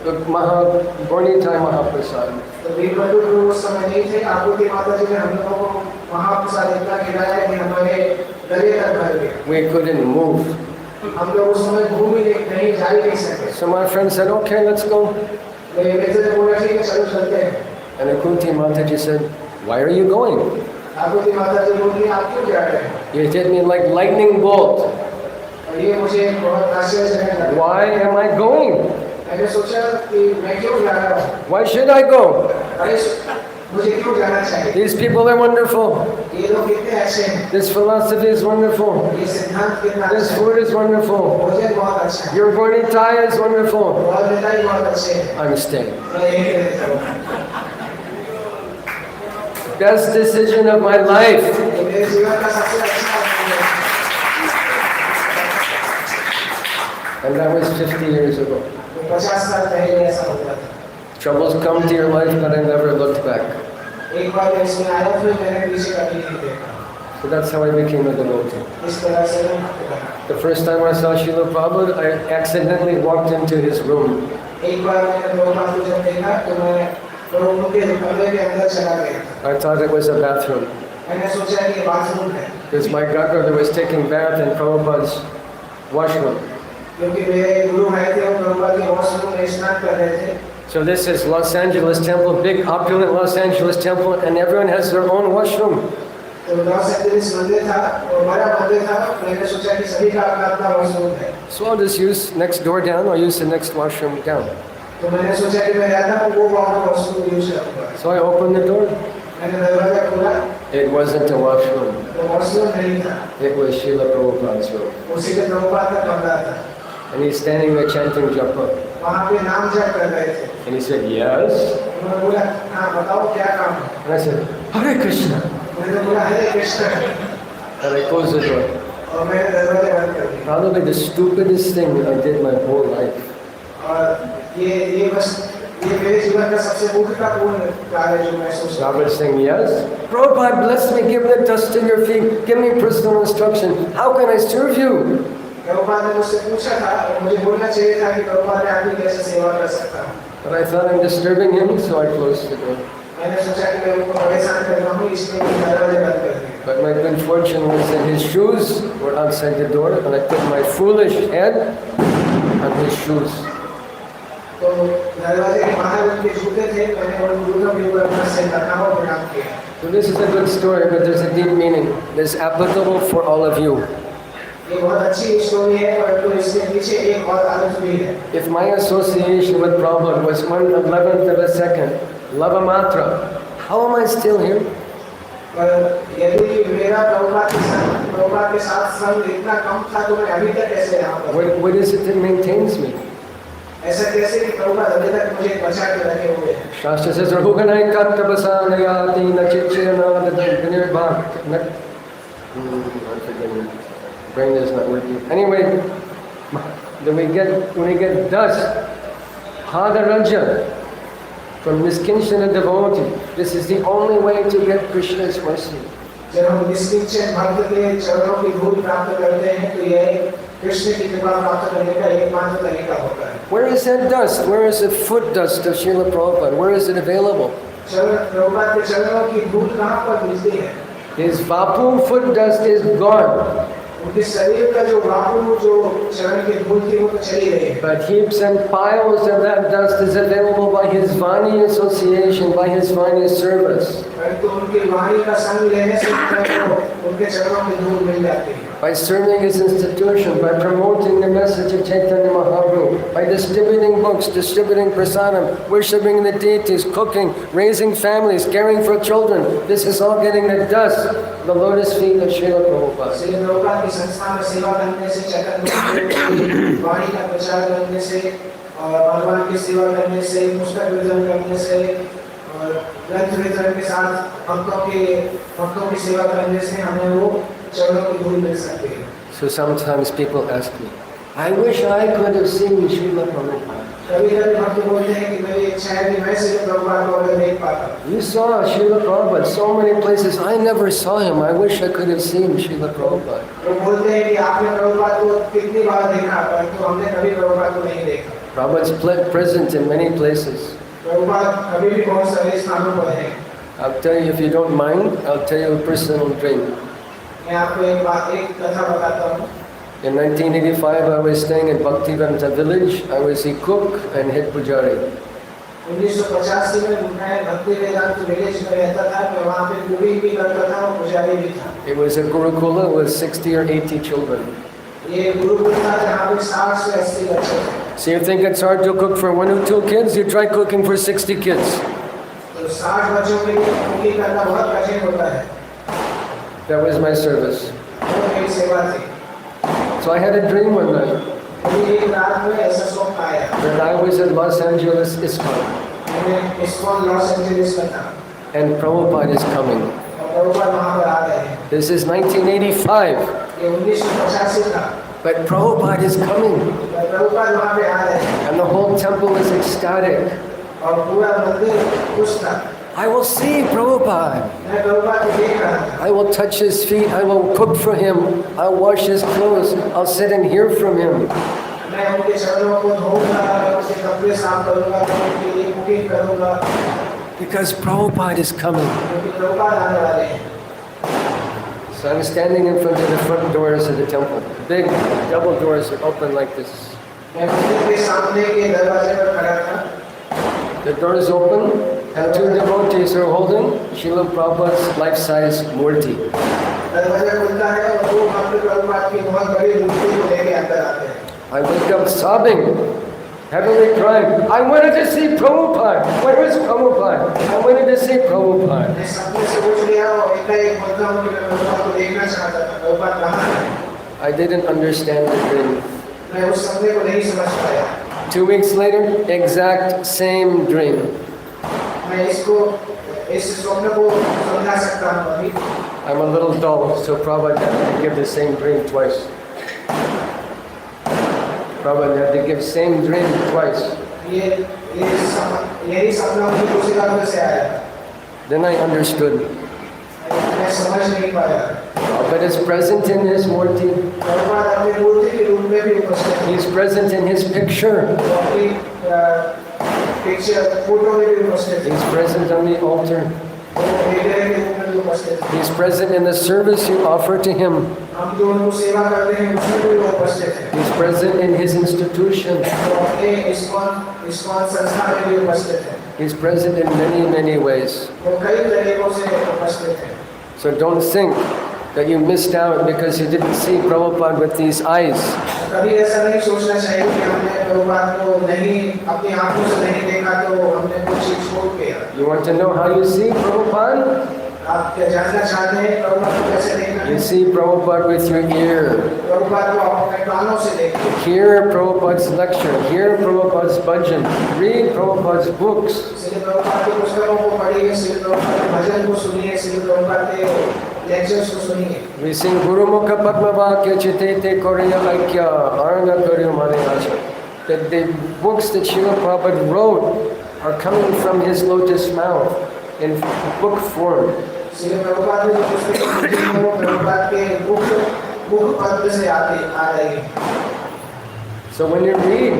with Bornitai Mahaprasad. तो दीनबंधु प्रभु उस समय नहीं थे, अकुति माता जी ने हम लोगों को महाप्रसाद इतना खिलाया कि हमारे गले तक भर गया। We couldn't move. हम लोग उस समय घूम ही नहीं जा ही नहीं सके। So my friend said, okay, let's go. मेरे मित्र ने बोला ठीक है चलो चलते हैं। And Akuti Mataji said, why are you going? अकुति माता जी बोली आप क्यों जा रहे हैं? You hit me like lightning bolt. और ये मुझे बहुत आश्चर्यजनक लगा। Why am I going? मैंने सोचा कि मैं क्यों जा रहा हूँ? Why should I go? मुझे क्यों जाना चाहिए? These people are wonderful. ये लोग कितने अच्छे हैं। This philosophy is wonderful. ये सिद्धांत कितना अच्छा This है। food is wonderful. भोजन बहुत अच्छा है। Your Bornitai is wonderful. और नेता भी बहुत अच्छे हैं। I'm staying. मैं यहीं रहता हूँ। Best decision of my life. ये मेरे जीवन का सबसे अच्छा निर्णय है। And that was 50 years ago. 50 साल पहले ऐसा होता था। Troubles come to your life, but I never looked back. एक बार मैं इसमें आया फिर मैंने पीछे कभी नहीं देखा। So that's how I became a devotee. इस तरह से मैं भक्त बना। The first time I saw Srila Prabhupada, I accidentally walked into his room. एक बार मैंने प्रभुपाद को जब देखा तो मैं प्रभु के कमरे के अंदर चला गया। I thought it was a bathroom. मैंने सोचा कि ये बाथरूम है। Because my godbrother was taking bath in Prabhupada's washroom. क्योंकि मेरे गुरु भाई थे वो प्रभुपाद के वॉशरूम में स्नान कर रहे थे। So this is Los Angeles temple, big opulent Los Angeles temple, and everyone has their own washroom. तो लॉस एंजलिस मंदिर था और बड़ा मंदिर था। मैंने सोचा कि सभी का अपना वॉशरूम है। So I'll just use next door down, I'll use the next washroom down. तो मैंने सोचा कि मैं रहता हूँ वो वॉशरूम यूज करूँगा। So I opened the door. मैंने दरवाजा खोला। It wasn't a washroom. तो वॉशरूम नहीं था। It was Srila Prabhupada's room. उसी के प्रभुपाद का कमरा था। And he's standing there chanting japa. वहाँ पे नाम जप कर रहे थे। And he said, yes. उन्होंने बोला हाँ बताओ क्या काम है? And I said, Hare Krishna. मैंने बोला हरे Krishna And I closed the door. और मैंने दरवाजे बंद कर दिए। Probably the stupidest thing that I did my whole life. और ये बस ये मेरे जीवन का सबसे मूर्खतापूर्ण कार्य जो मैं सोचता हूँ। Robert saying, yes. Prabhupada, bless me, give me the dust in your feet, give me personal instruction. How can I serve you? Prabhupada ने मुझसे पूछा था और मुझे बोलना चाहिए था कि प्रभुपाद ने आपकी कैसे सेवा कर सकता हूँ। But I thought I'm disturbing him, so I closed the door. मैंने सोचा कि मैं उनको परेशान कर रहा हूँ, इसलिए मैंने दरवाजे बंद कर दिए। But my good fortune was that his shoes were outside the door, and I put my foolish head on his shoes. तो दरवाजे के बाहर उनके जूते थे, मैंने उन जूतों के ऊपर अपना सिर रखा और प्रणाम किया। So this is a good story, but there's a deep meaning. It's applicable for all of you. ये बहुत अच्छी स्टोरी है, परंतु इसके पीछे एक और अर्थ भी है। If my association with Prabhupada was 1/11th of a second, lavamatra, how am I still here? यदि मेरा प्रभुपाद के साथ संग इतना कम था तो मैं अभी तक कैसे यहाँ पर? What is it that maintains me? ऐसा कैसे कि प्रभुपाद अभी तक मुझे बचा के रखे हुए हैं? Shastra says, "Rahuganai kattabasanayati nachichyanad vinirvak." I'm forgetting. Brain is not working. Anyway, when we get dust, Hadaraja, from Niskinchana devotee, this is the only way to get Krishna's mercy. जब हम निष्किंचन भक्त के चरणों की धूल प्राप्त करते हैं तो यह कृष्ण की कृपा प्राप्त करने का एकमात्र तरीका होता है। Where is that dust? Where is the foot dust of Srila Prabhupada? Where is it available? Prabhupada के चरणों की धूल कहाँ पर मिलती है? His vapu foot dust is gone. उनके शरीर का जो वापू जो चरण की धूल थी वो तो चली गई है। But heaps and piles of that dust is available by his Vani association, by his Vani service. परंतु उनकी वाणी का संग लेने से उनके चरणों की धूल मिल जाती है। By serving his institution, by promoting the message of Chaitanya Mahaprabhu, by distributing books, distributing prasadam, worshipping the deities, cooking, raising families, caring for children. This is all getting the dust, the lotus feet of Srila Prabhupada. Shri Prabhupada की संस्था में सेवा करने से, चैतन्य वाणी का प्रचार करने से और भगवान की सेवा करने से, पुस्तक वितरण करने से और ग्रंथ वितरण के साथ भक्तों की सेवा करने से हमें वो चरणों की धूल मिल सकती है। So sometimes people ask me, I wish I could have seen Srila Prabhupada. कभी-कभी भक्त बोलते हैं कि मेरी इच्छा है कि मैं श्री प्रभुपाद को अगर देख पाता। You saw Srila Prabhupada so many places. I never saw him. I wish I could have seen Srila Prabhupada. वो बोलते हैं कि आपने प्रभुपाद को कितनी बार देखा, परंतु हमने कभी प्रभुपाद को नहीं देखा। Prabhupada's present in many places. Prabhupada अभी भी बहुत सारे स्थानों पर हैं। I'll tell you, if you don't mind, I'll tell you a personal dream. मैं आपको एक कथा बताता हूँ। In 1985, I was staying in Bhaktivedanta village. I was a cook and head pujari. 1985 में मैं भक्तिवेदांत विलेज में रहता था। मैं वहाँ पे कुकिंग भी करता था और पुजारी भी था। It was a gurukula with 60 or 80 children. ये गुरुकुल था जहाँ पे 60 से 80 बच्चे थे। So you think it's hard to cook for 1 or 2 kids? You try cooking for 60 kids. तो 60 बच्चों के लिए कुकिंग करना बहुत कठिन होता है। That was my service. वो मेरी सेवा थी। So I had a dream one night मुझे एक रात में ऐसा स्वप्न आया। that I was in Los Angeles ISKCON मैं इस्कॉन लॉस एंजेलिस में था and Prabhupada is coming. और प्रभुपाद वहाँ पर आ रहे हैं। This is 1985, ये 1985 था। but Prabhupada is coming Prabhupada वहाँ पे आ रहे हैं and the whole temple is ecstatic. और पूरा मंदिर खुश था। I will see Prabhupada. मैं प्रभुपाद को देख रहा था। I will touch his feet. I will cook for him. I'll wash his clothes. I'll sit and hear from him. मैं उनके चरणों को धोऊंगा, उनके कपड़े साफ करूंगा, उनके लिए कुकिंग करूंगा। Because Prabhupada is coming. क्योंकि प्रभुपाद आने वाले हैं। So I'm standing in front of the front doors of the temple. Big double doors are open like this. मैं मंदिर के सामने के दरवाजे पर खड़ा था। The doors open and 2 devotees are holding Srila Prabhupada's life-size murti. दरवाजा खुलता है और 2 भक्त प्रभुपाद की बहुत बड़ी मूर्ति को लेके अंदर आते हैं। I wake up sobbing, heavily crying. I wanted to see Prabhupada. Where is Prabhupada? I wanted to see Prabhupada. मैं सपने से उठ गया और एक बोलता हूँ कि मैं प्रभुपाद को देखना चाहता था। प्रभुपाद कहाँ है? I didn't understand the dream. मैं उस सपने को नहीं समझ पाया। 2 weeks later, exact same dream. मैं इसको इस स्वप्न को समझा सकता हूँ अभी। I'm a little dull, so Prabhupada had to give the same dream twice. Prabhupada had to give same dream twice. यही सपना मुझे दूसरी बार से आया। Then I understood. मैं समझ नहीं पाया। But is present in his murti. Prabhupada अपनी मूर्ति के रूप में भी उपस्थित है। He is present in his picture. अपनी पिक्चर फोटो में भी उपस्थित He है। is present on the altar. विग्रह के रूप में भी उपस्थित है। He is present in the service you offer to him. हम जो उनको सेवा करते हैं उसमें भी वो उपस्थित है। He is present in his institution. वो अपने इस्कॉन संस्था में भी उपस्थित है। He is present in many, many ways. वो कई तरीकों से उपस्थित है। So don't think that you missed out because you didn't see Prabhupada with these eyes. कभी ऐसा नहीं सोचना चाहिए कि हमने प्रभुपाद को नहीं अपनी आंखों से नहीं देखा तो हमने कुछ चीज छोड़ दिया। You want to know how you see Prabhupada? आप क्या जानना चाहते हैं प्रभुपाद को कैसे देखना है? You see Prabhupada with your ear. Prabhupada को आप अपने कानों से देखिए। Hear Prabhupada's lecture. Hear Prabhupada's bhajan. Read Prabhupada's books. Shri Prabhupada की पुस्तकों को पढ़िए, श्री प्रभुपाद के भजन को सुनिए, श्री प्रभुपाद के लेक्चर्स को सुनिए। We sing Guru Mukha Padma Vakya Chitete Koreya Laikya Arana Korya Maniraja. That the books that Srila Prabhupada wrote are coming from his lotus mouth in book form. Shri Prabhupada ने जो पुस्तकें लिखी हैं वो प्रभुपाद के मुख पद्म से आ रही है। So when you read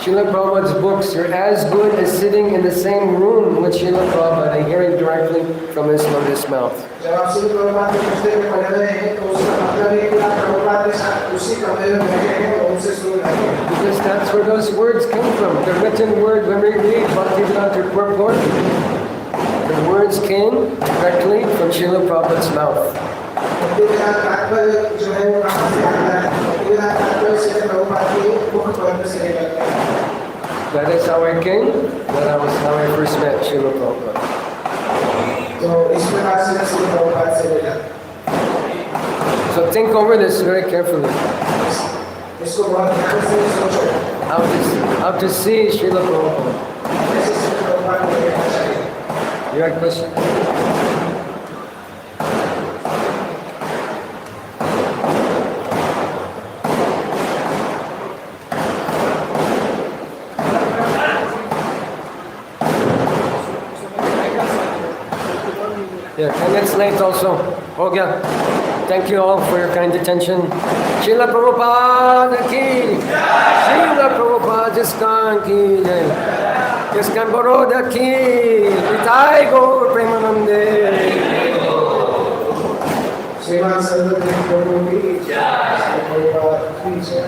Srila Prabhupada's books, you're as good as sitting in the same room with Srila Prabhupada and hearing directly from his lotus mouth. जब आप श्री प्रभुपाद की पुस्तकें पढ़ रहे हैं तो उसका मतलब है कि आप प्रभुपाद के साथ उसी कमरे में बैठे हैं और उनसे सुन रहे हैं। Because that's where those words come from. The written word, when we read Bhaktivedanta Purport, the words came directly from Srila Prabhupada's mouth. Bhaktivedanta तात्पर्य जो है वो कहाँ से आता है? भक्तिवेदांत तात्पर्य श्री प्रभुपाद के मुख पद्म से निकलता है। That is how I came. That was how I first met Srila Prabhupada. तो इस प्रकार से मैं श्री प्रभुपाद से मिला। So think over this very carefully. इसको बहुत ध्यान से सोचो। How to see Srila Prabhupada. कैसे श्री प्रभुपाद को देखना चाहिए? You had a question? Yeah, 10 minutes late also. हो गया. Thank you all for your kind attention. Srila Prabhupada ki Srila Prabhupada Jiskan ki jai. Jiskan Baroda ki Itai Gaur Premanande. श्रीमान सर्वद्रिक प्रभु की जय।